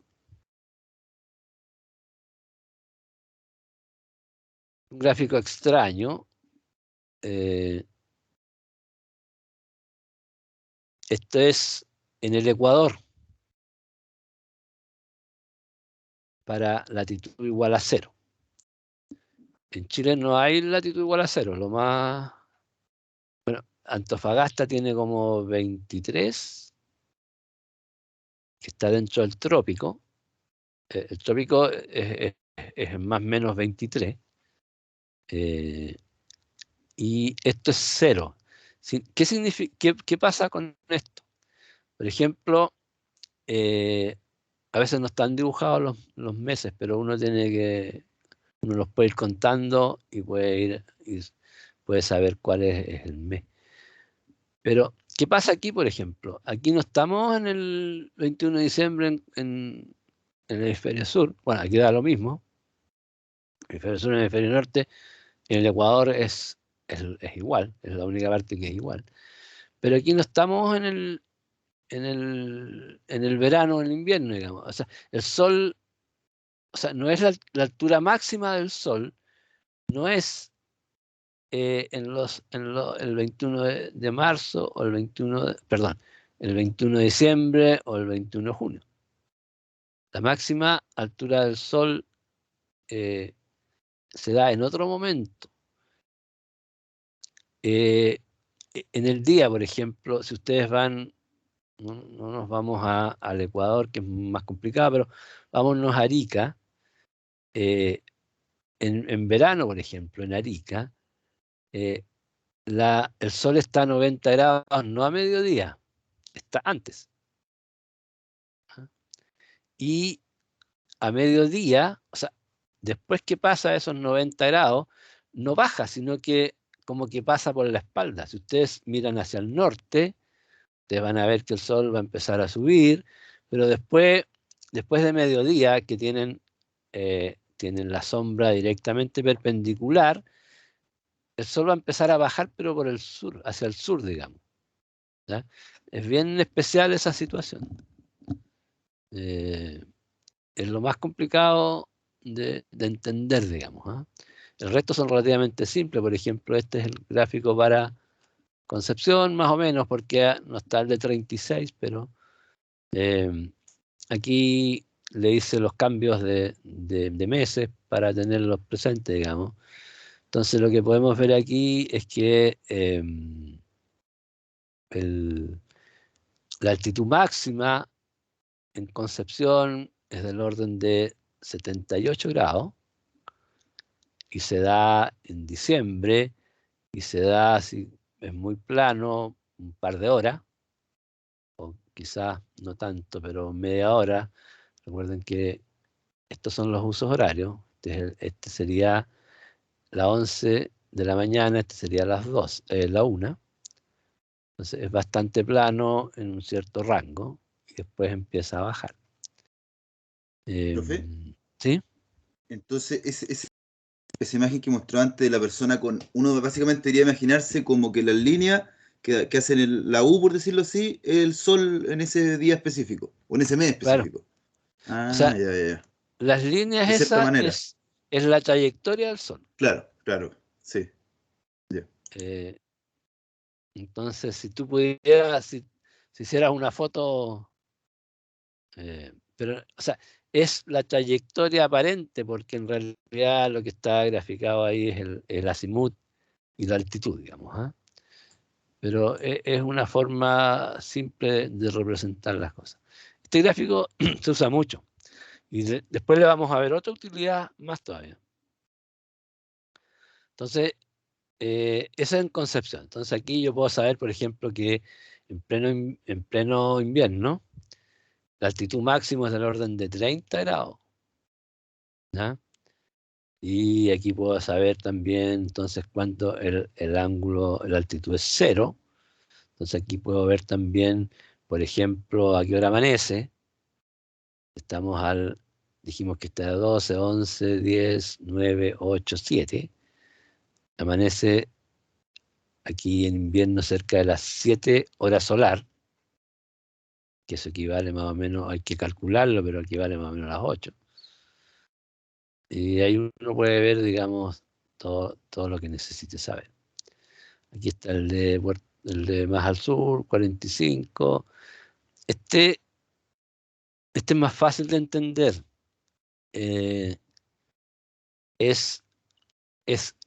Un gráfico extraño. Esto es en el Ecuador, para latitud igual a 0. En Chile no hay latitud igual a 0. Lo más... Bueno, Antofagasta tiene como 23, que está dentro del trópico. El trópico es más o menos 23. Y esto es 0. ¿Qué significa, qué pasa con esto? Por ejemplo, a veces no están dibujados los meses, pero uno los puede ir contando y puede saber cuál es el mes. Pero, ¿qué pasa aquí, por ejemplo? Aquí no estamos en el 21 de diciembre en el hemisferio sur. Bueno, aquí da lo mismo. El hemisferio sur y el hemisferio norte. En el Ecuador es es igual, es la única parte que es igual. Pero aquí no estamos en el verano o en el invierno, digamos. O sea, el Sol, o sea, no es la altura máxima del Sol, no es el 21 de marzo o el 21 perdón, el 21 de diciembre o el 21 de junio. La máxima altura del Sol se da en otro momento. En el día, por ejemplo, si ustedes van, no nos vamos al Ecuador, que es más complicado, pero vámonos a Arica. En verano, por ejemplo, en Arica, el Sol está a 90 grados, no a mediodía, está antes. Y a mediodía, o sea, después que pasa esos 90 grados, no baja, sino que como que pasa por la espalda. Si ustedes miran hacia el norte, ustedes van a ver que el Sol va a empezar a subir, pero después de mediodía, que tienen la sombra directamente perpendicular, el Sol va a empezar a bajar, pero por el sur, hacia el sur, digamos. ¿Ya? Es bien especial esa situación. Es lo más complicado de entender, digamos. ¿Ah? El resto son relativamente simples. Por ejemplo, este es el gráfico para Concepción, más o menos, porque no está el de 36, pero aquí le hice los cambios de meses para tenerlos presentes, digamos. Entonces lo que podemos ver aquí es que la altitud máxima en Concepción es del orden de 78 grados y se da en diciembre y se da, si es muy plano, un par de horas, o quizás no tanto, pero media hora. Recuerden que estos son los usos horarios. Este sería las 11 de la mañana, este sería las 2, la 1. Entonces es bastante plano en un cierto rango y después empieza a bajar. ¿Profe? ¿Sí? Entonces, esa imagen que mostró antes de la persona uno básicamente debería imaginarse como que las líneas que hacen la U, por decirlo así, es el sol en ese día específico, o en ese mes Claro. específico. O Ah, sea, ya, ya, ya. las líneas De cierta esas manera. es la trayectoria del Sol. Claro, claro, sí. Ya. Entonces, si tú pudieras, si hicieras una foto, pero, o sea, es la trayectoria aparente, porque en realidad lo que está graficado ahí es el azimut y la altitud, digamos. ¿Ah? Pero es una forma simple de representar las cosas. Este gráfico se usa mucho y después le vamos a ver otra utilidad más todavía. Entonces, eso es en Concepción. Entonces aquí yo puedo saber, por ejemplo, que en pleno invierno la altitud máxima es del orden de 30 grados. ¿Ya? Y aquí puedo saber también entonces cuánto el ángulo, la altitud es 0. Entonces aquí puedo ver también, por ejemplo, a qué hora amanece. Dijimos que está a 12, 11, 10, 9, 8, 7. Amanece aquí en invierno cerca de las 7 horas solar, que eso equivale más o menos, hay que calcularlo, pero equivale más o menos a las 8. Y ahí uno puede ver, digamos, todo lo que necesite saber. Aquí está el de más al sur, 45. Este es más fácil de entender. El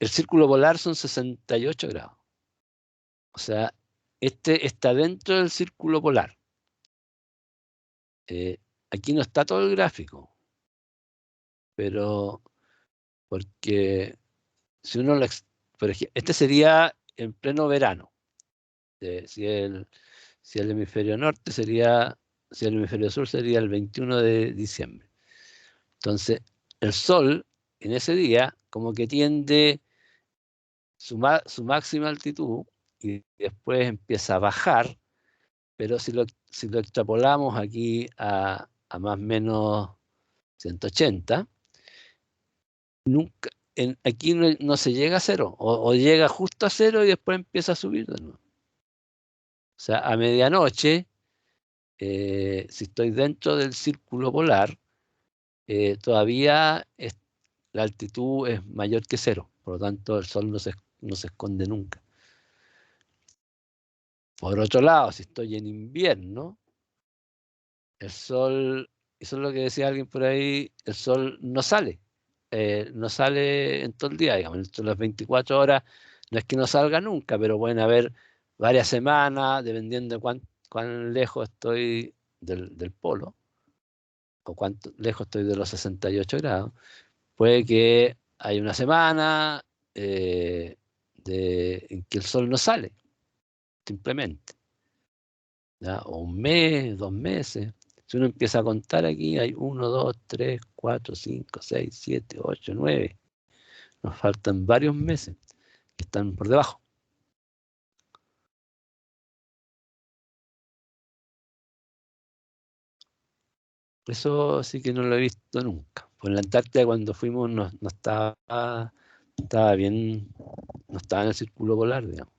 círculo polar son 68 grados. O sea, este está dentro del círculo polar. Aquí no está todo el gráfico, pero porque si uno por ejemplo, este sería en pleno verano. Si el hemisferio norte sería, si el hemisferio sur sería el 21 de diciembre. Entonces, el Sol en ese día como que tiende su máxima altitud y después empieza a bajar, pero si lo extrapolamos aquí a más o menos 180, nunca, aquí no se llega a cero, o llega justo a cero y después empieza a subir de nuevo. O sea, a medianoche, si estoy dentro del círculo polar, todavía la altitud es mayor que cero, por lo tanto el Sol no se esconde nunca. Por otro lado, si estoy en invierno, el Sol, eso es lo que decía alguien por ahí, el Sol no sale en todo el día, digamos, en las 24 horas, no es que no salga nunca, pero pueden haber varias semanas, dependiendo de cuán lejos estoy del polo, o cuánto lejos estoy de los 68 grados, puede que haya una semana en que el Sol no sale, simplemente, ¿ya? O un mes, 2 meses. Si uno empieza a contar aquí, hay 1, 2, 3, 4, 5, 6, 7, 8, 9. Nos faltan varios meses que están por debajo. Eso sí que no lo he visto nunca. Pues en la Antártida cuando fuimos no estaba bien, no estaba en el círculo polar, digamos.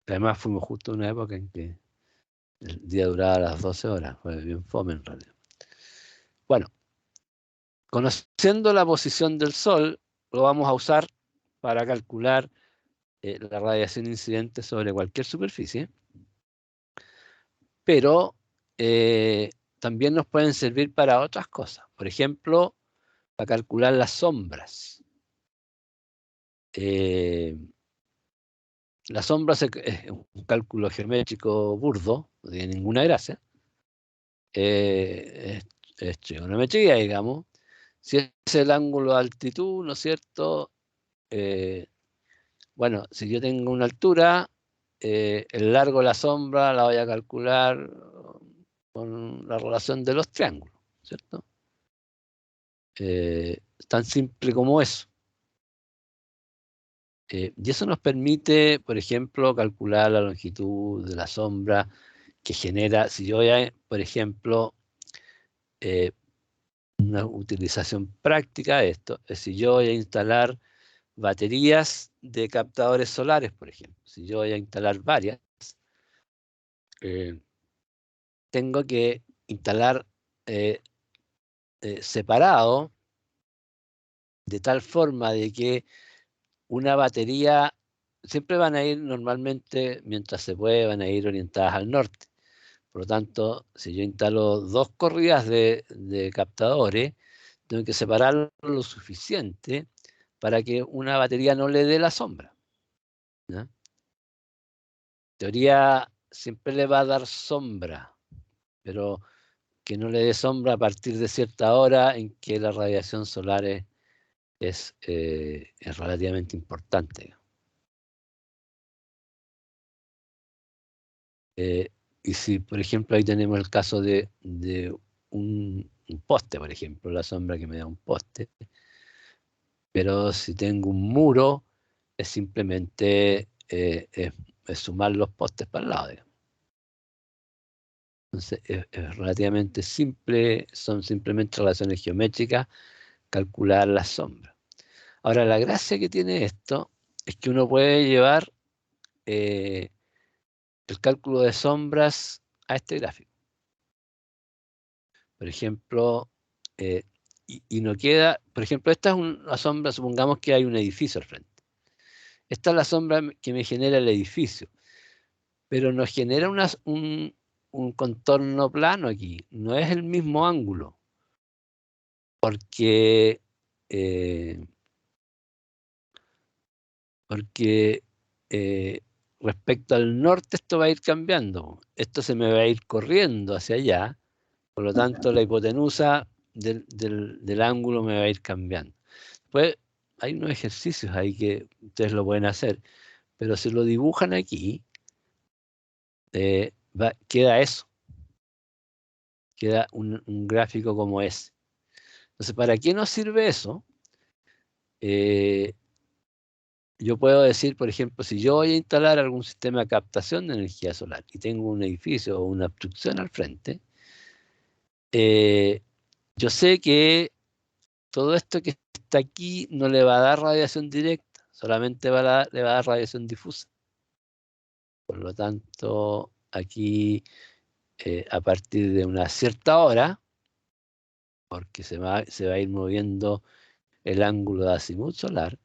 Además fuimos justo en una época en que el día duraba las 12 horas, fue bien fome en realidad. Bueno, conociendo la posición del Sol, lo vamos a usar para calcular la radiación incidente sobre cualquier superficie, pero también nos pueden servir para otras cosas. Por ejemplo, para calcular las sombras. Las sombras es un cálculo geométrico burdo, no tiene ninguna gracia. Es trigonometría, digamos. Si es el ángulo de altitud, ¿no es cierto? Bueno, si yo tengo una altura, el largo de la sombra la voy a calcular con la relación de los triángulos, ¿cierto? Tan simple como eso. Y eso nos permite, por ejemplo, calcular la longitud de la sombra que genera, si yo voy a, por ejemplo, una utilización práctica de esto, es si yo voy a instalar baterías de captadores solares, por ejemplo. Si yo voy a instalar varias, tengo que instalar separado de tal forma de que una batería, siempre van a ir normalmente, mientras se puede, van a ir orientadas al norte. Por lo tanto, si yo instalo 2 corridas de captadores, tengo que separarlo lo suficiente para que una batería no le dé la sombra, ¿no? En teoría siempre le va a dar sombra, pero que no le dé sombra a partir de cierta hora en que la radiación solar es relativamente importante. Y si, por ejemplo, ahí tenemos el caso de un poste, por ejemplo, la sombra que me da un poste, pero si tengo un muro, es simplemente es sumar los postes para el lado, digamos. Entonces, es relativamente simple, son simplemente relaciones geométricas, calcular las sombras. Ahora, la gracia que tiene esto es que uno puede llevar el cálculo de sombras a este gráfico. Por ejemplo, y no queda, por ejemplo, esta es una sombra, supongamos que hay un edificio al frente. Esta es la sombra que me genera el edificio, pero nos genera un contorno plano aquí, no es el mismo ángulo, porque respecto al norte esto va a ir cambiando, esto se me va a ir corriendo hacia allá, por lo tanto la hipotenusa del ángulo me va a ir cambiando. Pues hay unos ejercicios ahí que ustedes lo pueden hacer, pero si lo dibujan aquí, queda eso, queda un gráfico como ese. Entonces, ¿para qué nos sirve eso? Yo puedo decir, por ejemplo, si yo voy a instalar algún sistema de captación de energía solar y tengo un edificio o una obstrucción al frente, yo sé que todo esto que está aquí no le va a dar radiación directa, solamente le va a dar radiación difusa. Por lo tanto, aquí a partir de una cierta hora, porque se va a ir moviendo el ángulo de azimut solar,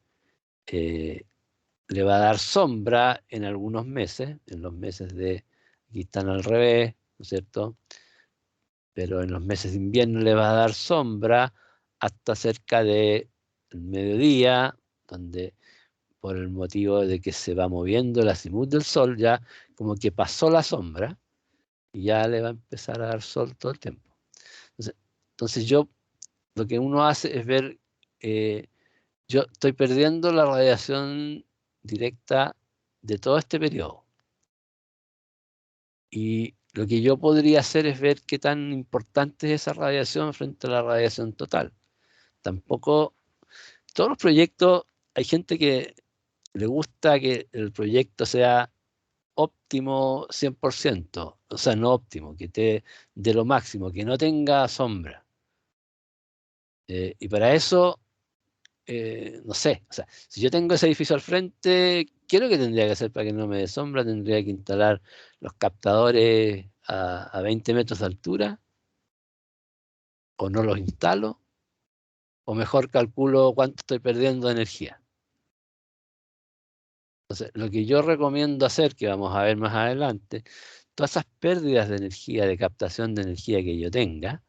le va a dar sombra en algunos meses, en los meses de, aquí están al revés, ¿no es cierto? Pero en los meses de invierno le va a dar sombra hasta cerca del mediodía, donde por el motivo de que se va moviendo el azimut del sol, ya como que pasó la sombra, y ya le va a empezar a dar sol todo el tiempo. Entonces lo que uno hace es ver, yo estoy perdiendo la radiación directa de todo este periodo. Y lo que yo podría hacer es ver qué tan importante es esa radiación frente a la radiación total. Tampoco, todos los proyectos, hay gente que le gusta que el proyecto sea óptimo 100%, o sea, no óptimo, que esté de lo máximo, que no tenga sombra. Y para eso, no sé, o sea, si yo tengo ese edificio al frente, ¿qué es lo que tendría que hacer para que no me dé sombra? Tendría que instalar los captadores a 20 metros de altura, o no los instalo, o mejor calculo cuánto estoy perdiendo de energía. Entonces, lo que yo recomiendo hacer, que vamos a ver más adelante, todas esas pérdidas de energía, de captación de energía que yo tenga,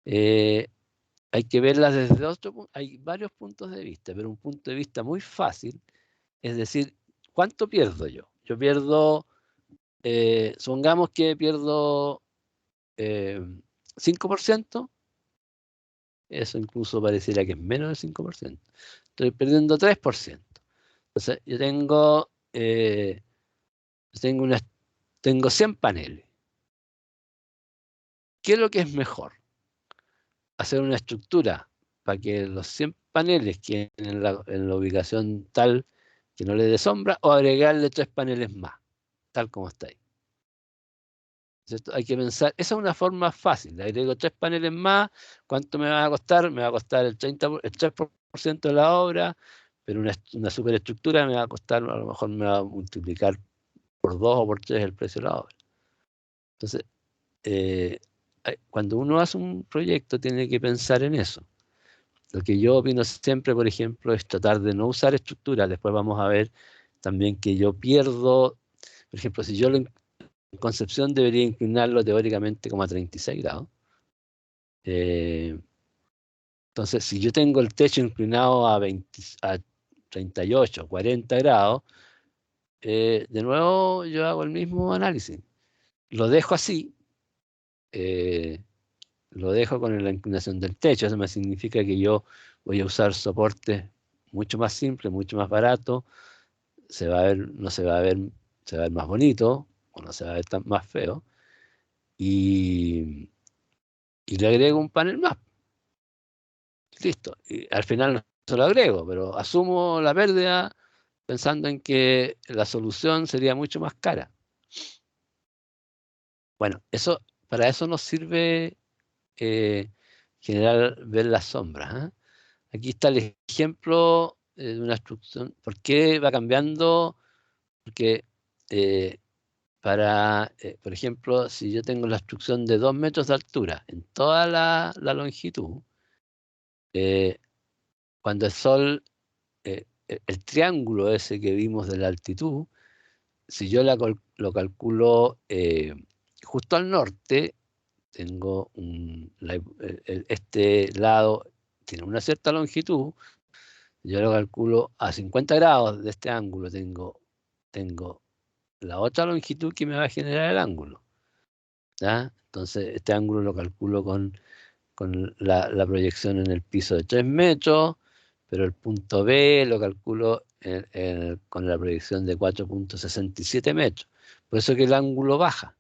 hay que verlas desde otro punto. Hay varios puntos de vista, pero un punto de vista muy fácil es decir, ¿cuánto pierdo yo? Yo pierdo, supongamos que pierdo 5%, eso incluso pareciera que es menos del 5%. Estoy perdiendo 3%. Entonces, yo tengo 100 paneles. ¿Qué es lo que es mejor? Hacer una estructura para que los 100 paneles queden en la ubicación tal que no le dé sombra, o agregarle 3 paneles más, tal como está ahí. ¿Cierto? Hay que pensar, esa es una forma fácil. Le agrego 3 paneles más, ¿cuánto me va a costar? Me va a costar el 3% de la obra, pero una superestructura me va a costar, a lo mejor me va a multiplicar por 2 o por 3 el precio de la obra. Entonces, cuando uno hace un proyecto tiene que pensar en eso. Lo que yo opino siempre, por ejemplo, es tratar de no usar estructuras. Después vamos a ver también que yo pierdo, por ejemplo, si yo en concepción debería inclinarlo teóricamente como a 36 grados. Entonces, si yo tengo el techo inclinado a 38, 40 grados, de nuevo yo hago el mismo análisis. Lo dejo así, lo dejo con la inclinación del techo. Eso me significa que yo voy a usar soportes mucho más simples, mucho más baratos. No se va a ver, se va a ver más bonito, o no se va a ver más feo. Y le agrego un panel más. Listo. Y al final no se lo agrego, pero asumo la pérdida pensando en que la solución sería mucho más cara. Bueno, para eso nos sirve ver las sombras. Aquí está el ejemplo de una estructura. ¿Por qué va cambiando? Porque por ejemplo, si yo tengo la obstrucción de 2 metros de altura en toda la longitud, cuando el sol, el triángulo ese que vimos de la altitud, si yo lo calculo justo al norte, tengo este lado tiene una cierta longitud, yo lo calculo a 50 grados de este ángulo, tengo la otra longitud que me va a generar el ángulo. ¿Ya? Entonces, este ángulo lo calculo con la proyección en el piso de 3 metros, pero el punto B lo calculo con la proyección de 4.67 metros. Por eso que el ángulo baja.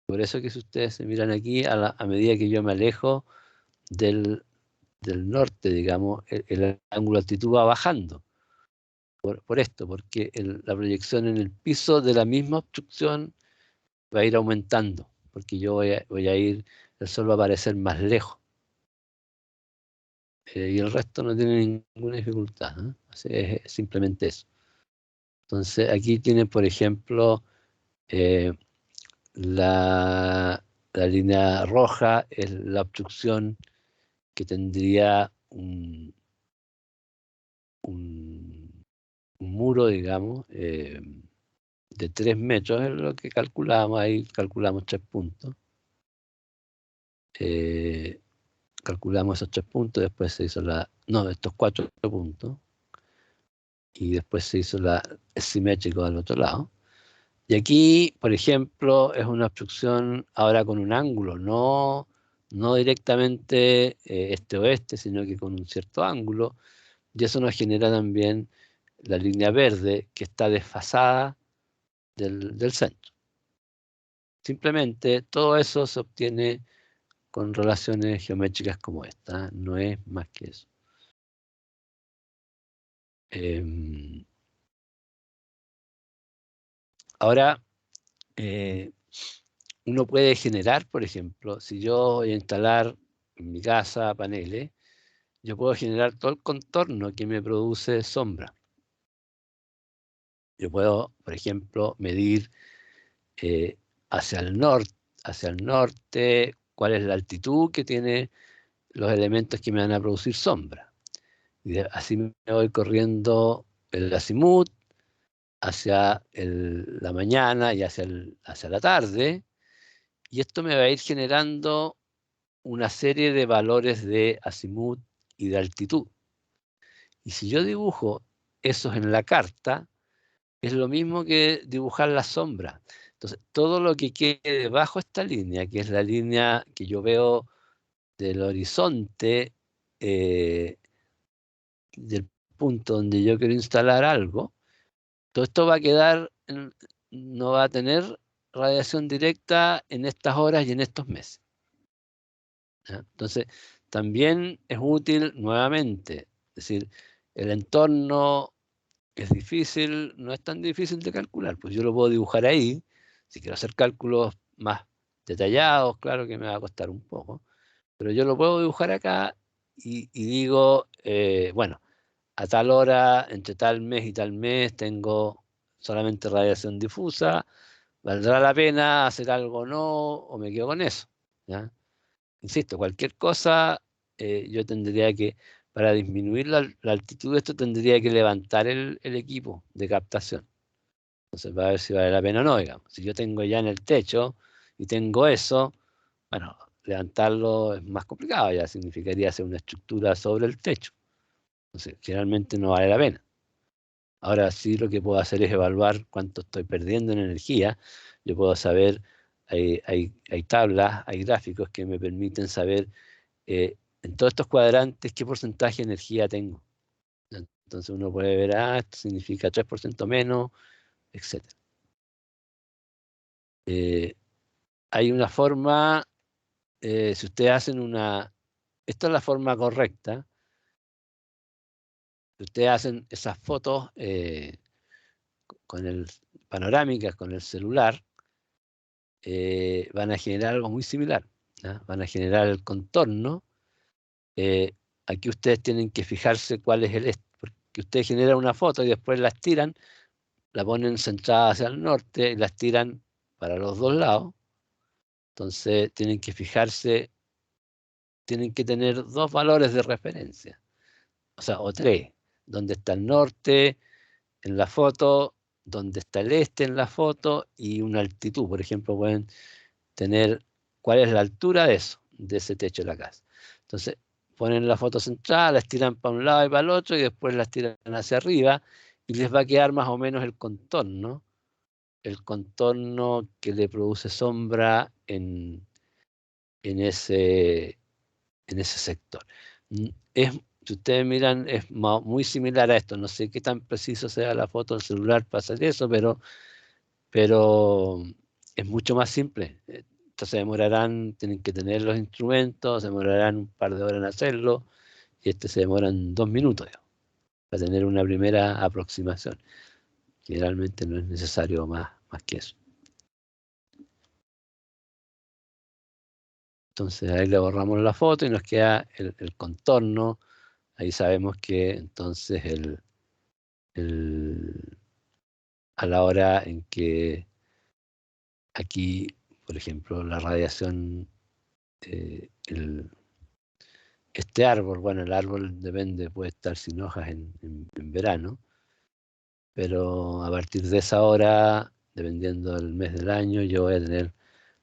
Por eso que si ustedes se miran aquí, a medida que yo me alejo del norte, digamos, el ángulo de altitud va bajando. Por esto, porque la proyección en el piso de la misma obstrucción va a ir aumentando, porque yo voy a ir, el sol va a aparecer más lejos. y el resto no tiene ninguna dificultad, ¿eh? Así es simplemente eso. Entonces aquí tienen, por ejemplo, la línea roja es la obstrucción que tendría un muro, digamos, de 3 metros, es lo que calculamos, ahí calculamos 3 puntos. Calculamos esos 3 puntos, después se hizo estos 4 puntos, y después se hizo el simétrico al otro lado. Y aquí, por ejemplo, es una obstrucción ahora con un ángulo, no directamente este-oeste, sino que con un cierto ángulo, y eso nos genera también la línea verde que está desfasada del centro. Simplemente todo eso se obtiene con relaciones geométricas como esta, no es más que eso. Ahora, uno puede generar, por ejemplo, si yo voy a instalar en mi casa paneles, yo puedo generar todo el contorno que me produce sombra. Yo puedo, por ejemplo, medir hacia el norte, cuál es la altitud que tiene los elementos que me van a producir sombra. Y así me voy corriendo el azimut hacia la mañana y hacia la tarde, y esto me va a ir generando una serie de valores de azimut y de altitud. Y si yo dibujo esos en la carta, es lo mismo que dibujar la sombra. Entonces, todo lo que quede debajo de esta línea, que es la línea que yo veo del horizonte, del punto donde yo quiero instalar algo, todo esto va a quedar, no va a tener radiación directa en estas horas y en estos meses. ¿Ya? Entonces, también es útil nuevamente, es decir, el entorno es difícil, no es tan difícil de calcular, pues yo lo puedo dibujar ahí. Si quiero hacer cálculos más detallados, claro que me va a costar un poco, pero yo lo puedo dibujar acá y digo, bueno, a tal hora, entre tal mes y tal mes, tengo solamente radiación difusa, ¿valdrá la pena hacer algo o no? ¿O me quedo con eso? ¿Ya? Insisto, cualquier cosa, yo tendría que, para disminuir la altitud de esto, tendría que levantar el equipo de captación. Entonces, va a ver si vale la pena o no, digamos. Si yo tengo ya en el techo y tengo eso, bueno, levantarlo es más complicado, ya significaría hacer una estructura sobre el techo. Entonces, generalmente no vale la pena. Ahora sí lo que puedo hacer es evaluar cuánto estoy perdiendo en energía. Yo puedo saber, hay tablas, hay gráficos que me permiten saber en todos estos cuadrantes qué porcentaje de energía tengo. Entonces uno puede ver, esto significa 3% menos, etc. Hay una forma, si ustedes hacen esta es la forma correcta, si ustedes hacen esas fotos panorámicas con el celular, van a generar algo muy similar, ¿ya? Van a generar el contorno. Aquí ustedes tienen que fijarse cuál es porque ustedes generan una foto y después las tiran, la ponen centrada hacia el norte y las tiran para los dos lados. Entonces tienen que fijarse, tienen que tener 2 valores de referencia, o sea, o 3, donde está el norte en la foto, donde está el este en la foto y una altitud. Por ejemplo, pueden tener cuál es la altura de eso, de ese techo de la casa. Entonces ponen la foto centrada, las tiran para un lado y para el otro y después las tiran hacia arriba y les va a quedar más o menos el contorno que le produce sombra en ese sector. Si ustedes miran, es muy similar a esto. No sé qué tan preciso sea la foto del celular para hacer eso, pero es mucho más simple. Entonces tienen que tener los instrumentos, se demorarán un par de horas en hacerlo, y se demoran 2 minutos, digamos, para tener una primera aproximación. Generalmente no es necesario más que eso. Entonces ahí le borramos la foto y nos queda el contorno ahí sabemos que entonces a la hora en que aquí, por ejemplo, la radiación, este árbol, bueno, el árbol depende, puede estar sin hojas en verano, pero a partir de esa hora, dependiendo del mes del año, yo voy a tener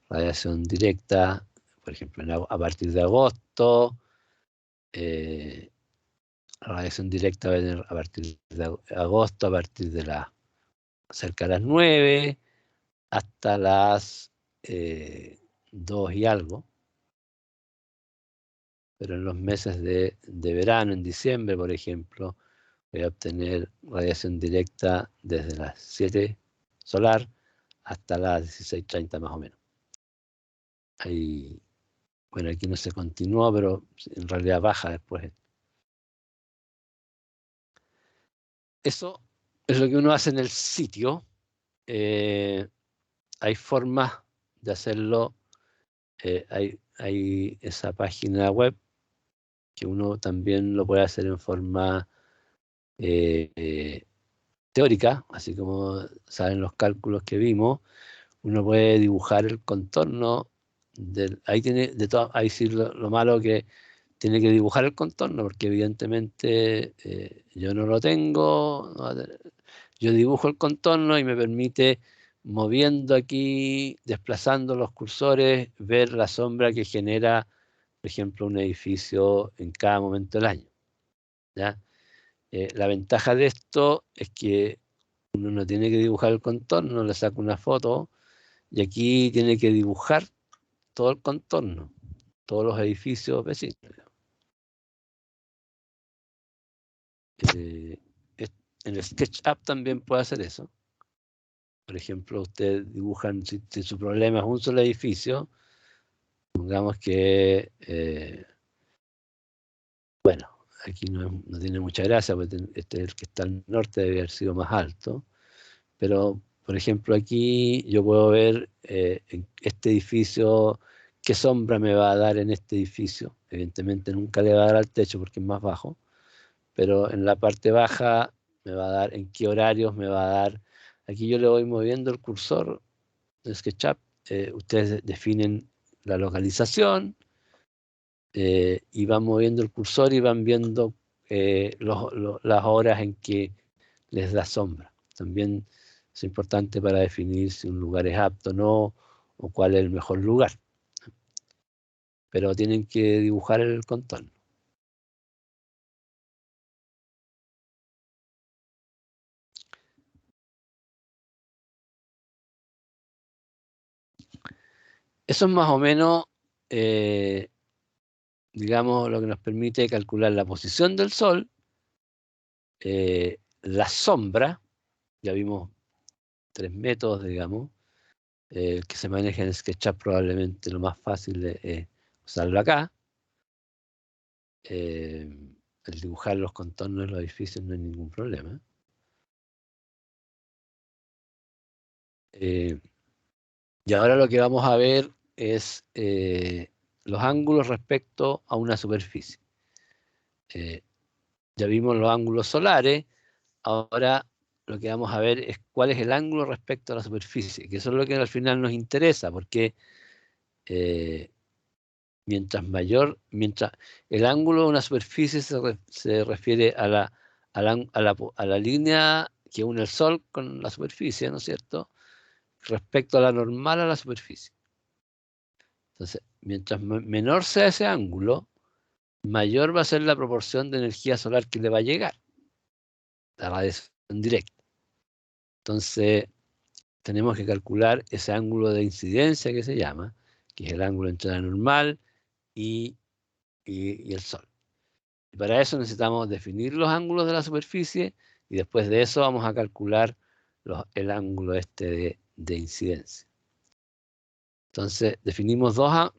radiación directa, por ejemplo, a partir de agosto, la radiación directa va a tener a partir de agosto, a partir de cerca de las 9 hasta las 2 y algo. Pero en los meses de verano, en diciembre, por ejemplo, voy a obtener radiación directa desde las 7 solar hasta las 16:30 más o menos. Ahí, bueno, aquí no se continuó, pero en realidad baja después. Eso es lo que uno hace en el sitio. Hay formas de hacerlo. Hay esa página web que uno también lo puede hacer en forma teórica, así como saben los cálculos que vimos. Uno puede dibujar el contorno ahí tiene ahí sí lo malo que tiene que dibujar el contorno, porque evidentemente yo no lo tengo. Yo dibujo el contorno y me permite, moviendo aquí, desplazando los cursores, ver la sombra que genera, por ejemplo, un edificio en cada momento del año, ¿ya? La ventaja de esto es que uno no tiene que dibujar el contorno, le saca una foto y aquí tiene que dibujar todo el contorno, todos los edificios vecinos. En el SketchUp también puede hacer eso. Por ejemplo, ustedes dibujan, si su problema es un solo edificio, pongamos que, bueno, aquí no tiene mucha gracia, porque este es el que está al norte, debe haber sido más alto, pero, por ejemplo, aquí yo puedo ver en este edificio, qué sombra me va a dar en este edificio. Evidentemente nunca le va a dar al techo porque es más bajo, pero en la parte baja me va a dar en qué horarios me va a dar. Aquí yo le voy moviendo el cursor de SketchUp, ustedes definen la localización y van moviendo el cursor y van viendo las horas en que les da sombra. También es importante para definir si un lugar es apto o no, o cuál es el mejor lugar. Pero tienen que dibujar el contorno. Eso es más o menos, digamos, lo que nos permite calcular la posición del Sol, la sombra. Ya vimos 3 métodos, digamos, que se manejan en SketchUp. Probablemente lo más fácil es usarlo acá. El dibujar los contornos de los edificios no hay ningún problema. Y ahora lo que vamos a ver es los ángulos respecto a una superficie. Ya vimos los ángulos solares, ahora lo que vamos a ver es cuál es el ángulo respecto a la superficie, que eso es lo que al final nos interesa, porque mientras el ángulo de una superficie se refiere a la línea que une el Sol con la superficie, ¿no es cierto?, respecto a la normal a la superficie. Entonces, mientras menor sea ese ángulo, mayor va a ser la proporción de energía solar que le va a llegar, la radiación directa. Entonces, tenemos que calcular ese ángulo de incidencia que se llama, que es el ángulo entre la normal y el Sol. Y para eso necesitamos definir los ángulos de la superficie y después de eso vamos a calcular el ángulo de incidencia. Entonces, definimos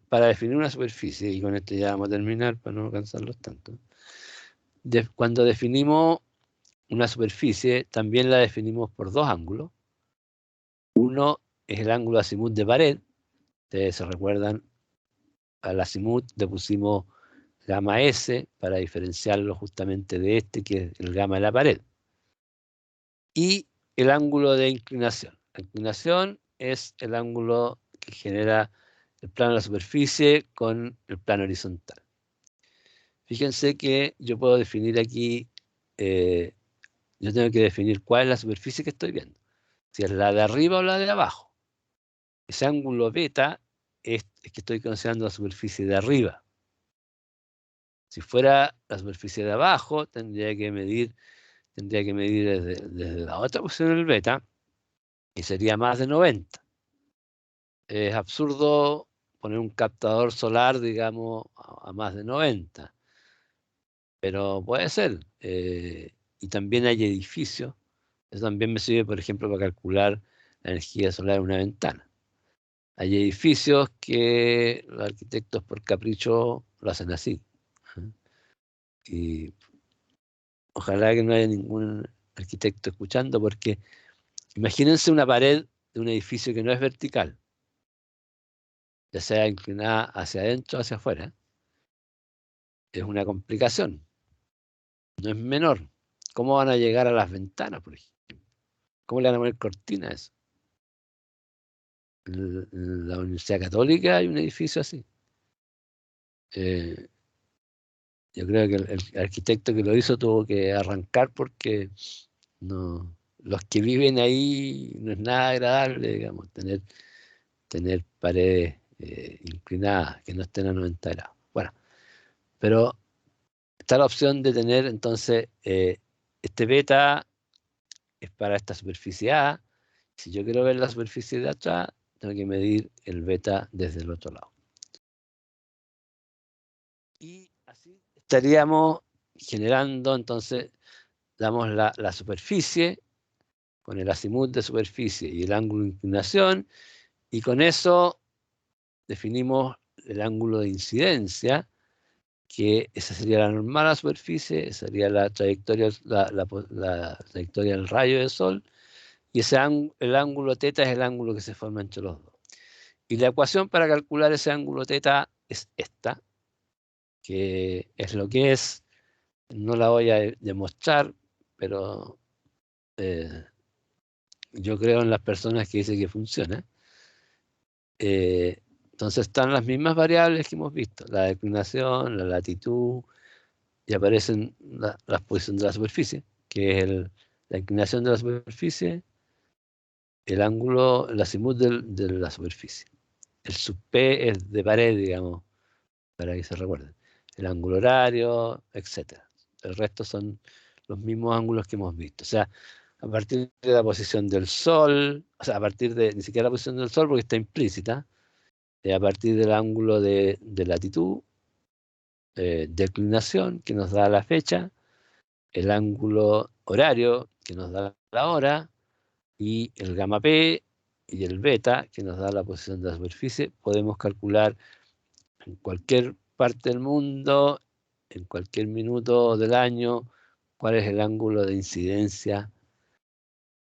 para definir una superficie, y con esto ya vamos a terminar para no cansarlos tanto. Cuando definimos una superficie, también la definimos por 2 ángulos. Uno es el ángulo azimut de pared. Ustedes se recuerdan, al azimut le pusimos gamma S, para diferenciarlo justamente de este, que es el gamma de la pared. Y el ángulo de inclinación. La inclinación es el ángulo que genera el plano de la superficie con el plano horizontal. Fíjense que yo puedo definir aquí, yo tengo que definir cuál es la superficie que estoy viendo. Si es la de arriba o la de abajo. Ese ángulo beta es que estoy considerando la superficie de arriba. Si fuera la superficie de abajo, tendría que medir desde la otra posición del beta, y sería más de 90. Es absurdo poner un captador solar, digamos, a más de 90. Pero puede ser. Y también hay edificios. Eso también me sirve, por ejemplo, para calcular la energía solar en una ventana. Hay edificios que los arquitectos por capricho lo hacen así. Y ojalá que no haya ningún arquitecto escuchando, porque imagínense una pared de un edificio que no es vertical, ya sea inclinada hacia adentro o hacia afuera. Es una complicación, no es menor. ¿Cómo van a llegar a las ventanas, por ejemplo? ¿Cómo le van a poner cortina a eso? En la Universidad Católica hay un edificio así. Yo creo que el arquitecto que lo hizo tuvo que arrancar porque no, los que viven ahí no es nada agradable, digamos, tener paredes inclinadas que no estén a 90 grados. Bueno, pero está la opción de tener entonces este beta es para esta superficie A. Si yo quiero ver la superficie de atrás, tengo que medir el beta desde el otro lado. Y así estaríamos generando, entonces, damos la superficie con el azimut de superficie y el ángulo de inclinación, y con eso definimos el ángulo de incidencia, que esa sería la normal a la superficie, esa sería la trayectoria, la trayectoria del rayo del Sol, y el ángulo θ es el ángulo que se forma entre los dos. Y la ecuación para calcular ese ángulo θ es esta, que es lo que es. No la voy a demostrar, pero yo creo en las personas que dicen que funciona. Entonces están las mismas variables que hemos visto, la declinación, la latitud, y aparecen las posiciones de la superficie, que es la inclinación de la superficie, el ángulo, el azimut de la superficie. El sub P es de pared, digamos, para que se recuerden. El ángulo horario, etc. El resto son los mismos ángulos que hemos visto. O sea, a partir de la posición del Sol, o sea, a partir de ni siquiera la posición del Sol porque está implícita, a partir del ángulo de latitud, declinación, que nos da la fecha, el ángulo horario, que nos da la hora, y el gamma P y el beta, que nos da la posición de la superficie, podemos calcular en cualquier parte del mundo, en cualquier minuto del año, cuál es el ángulo de incidencia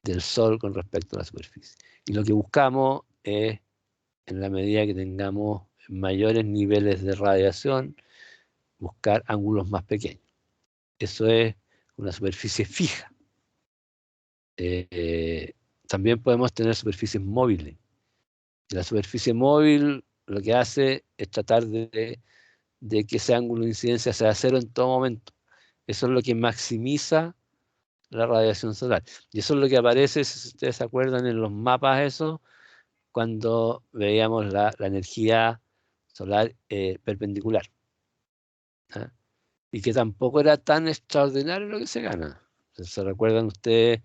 del Sol con respecto a la superficie. Y lo que buscamos es, en la medida que tengamos mayores niveles de radiación, buscar ángulos más pequeños. Eso es una superficie fija. También podemos tener superficies móviles. La superficie móvil lo que hace es tratar de que ese ángulo de incidencia sea cero en todo momento. Eso es lo que maximiza la radiación solar. Y eso es lo que aparece, si ustedes se acuerdan, en los mapas esos, cuando veíamos la energía solar perpendicular. ¿Ah? Y que tampoco era tan extraordinario lo que se gana. ¿Se recuerdan ustedes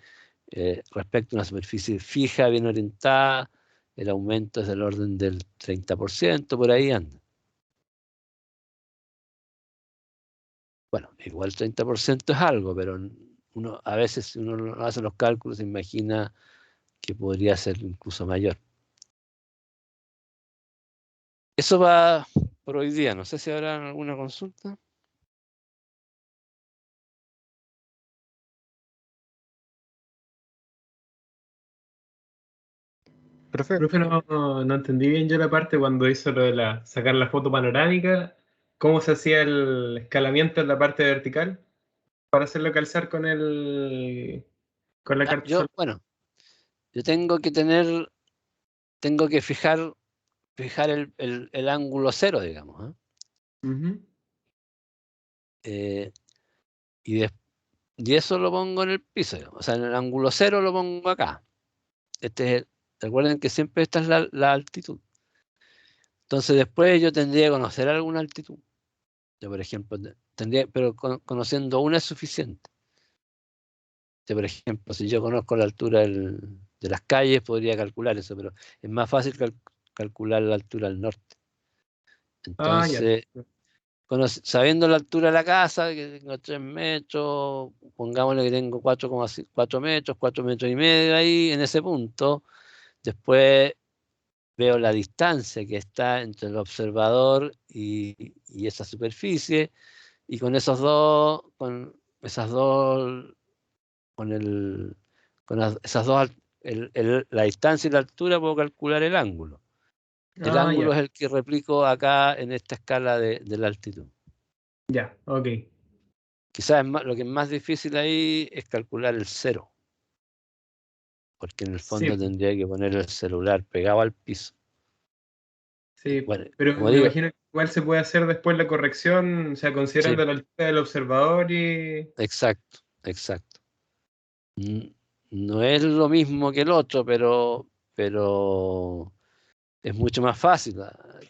respecto a una superficie fija, bien orientada? El aumento es del orden del 30%, por ahí anda. Bueno, igual 30% es algo, pero a veces si uno hace los cálculos se imagina que podría ser incluso mayor. Eso va por hoy día. No sé si habrá alguna consulta. Profe, no entendí bien yo la parte cuando hizo lo de sacar la foto panorámica cómo se hacía el escalamiento en la parte vertical para hacerlo calzar con la carta solar. Bueno, yo tengo que fijar el ángulo cero, digamos. Ujú. Y eso lo pongo en el piso, o sea, en el ángulo cero lo pongo acá. Recuerden que siempre esta es la altitud. Entonces después yo tendría que conocer alguna altitud. Yo, por ejemplo, pero conociendo una es suficiente. Por ejemplo, si yo conozco la altura de las calles, podría calcular eso, pero es más fácil calcular la altura al norte. Ah, ya. Entonces, sabiendo la altura de la casa, que tengo 3 metros, pongámosle que tengo 4,4 metros, 4 metros y medio ahí, en ese punto, después veo la distancia que está entre el observador y esa superficie, y con esas dos, esas dos la distancia y la altura puedo calcular el ángulo. El Ah, ángulo ya. es el que replico acá en esta escala de la altitud. Ya, ok. Quizás lo que es más difícil ahí es calcular el cero, porque en el Sí, fondo tendría que poner el celular pegado al piso. sí. Bueno, Pero como me digo, imagino que igual se puede hacer después la corrección, o sea, sí, considerando la altura del observador y... exacto, exacto. No es lo mismo que el otro, pero es mucho más fácil.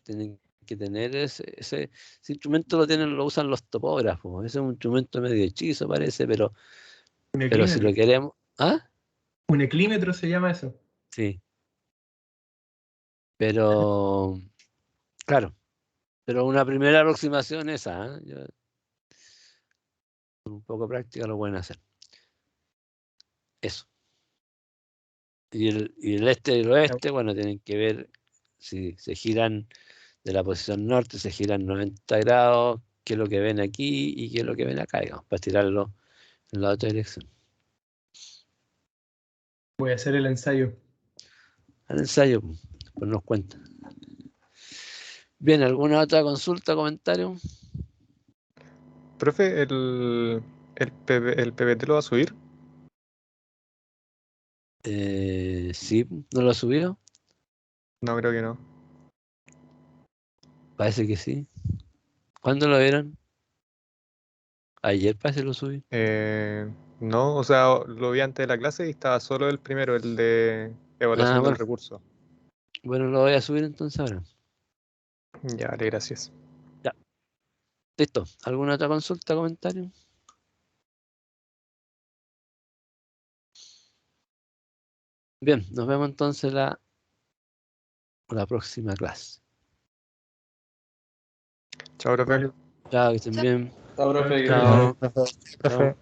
Tienen que tener ese instrumento lo usan los topógrafos. Ese es un instrumento medio hechizo, parece, Un pero si lo eclímetro. queremos. ¿Ah? Un eclímetro se llama eso. Sí. Pero, claro, pero una primera aproximación es esa. Con un poco de práctica lo pueden hacer. Eso. Y el este y el oeste, bueno, tienen que ver si se giran de la posición norte, se giran 90 grados, qué es lo que ven aquí y qué es lo que ven acá, digamos, para tirarlo en la otra dirección. Voy a hacer el ensayo. Al ensayo, pues nos cuenta. Bien, ¿alguna otra consulta, comentario? Profe, el PPT lo va a subir. Sí, ¿no lo ha subido? No, creo que no. Parece que sí. ¿Cuándo lo vieron? Ayer parece que lo subí. No, o sea, lo vi antes de la clase y estaba solo el primero, el de Ah, evaluación del bueno. recurso. Bueno, lo voy a subir entonces ahora. Ya, vale, gracias. Ya. Listo. ¿Alguna otra consulta, comentario? Bien, nos vemos entonces la próxima clase. Chao, profe. Vale. Chao, que estén bien. Chao, profe. Chao. Profe. Chao.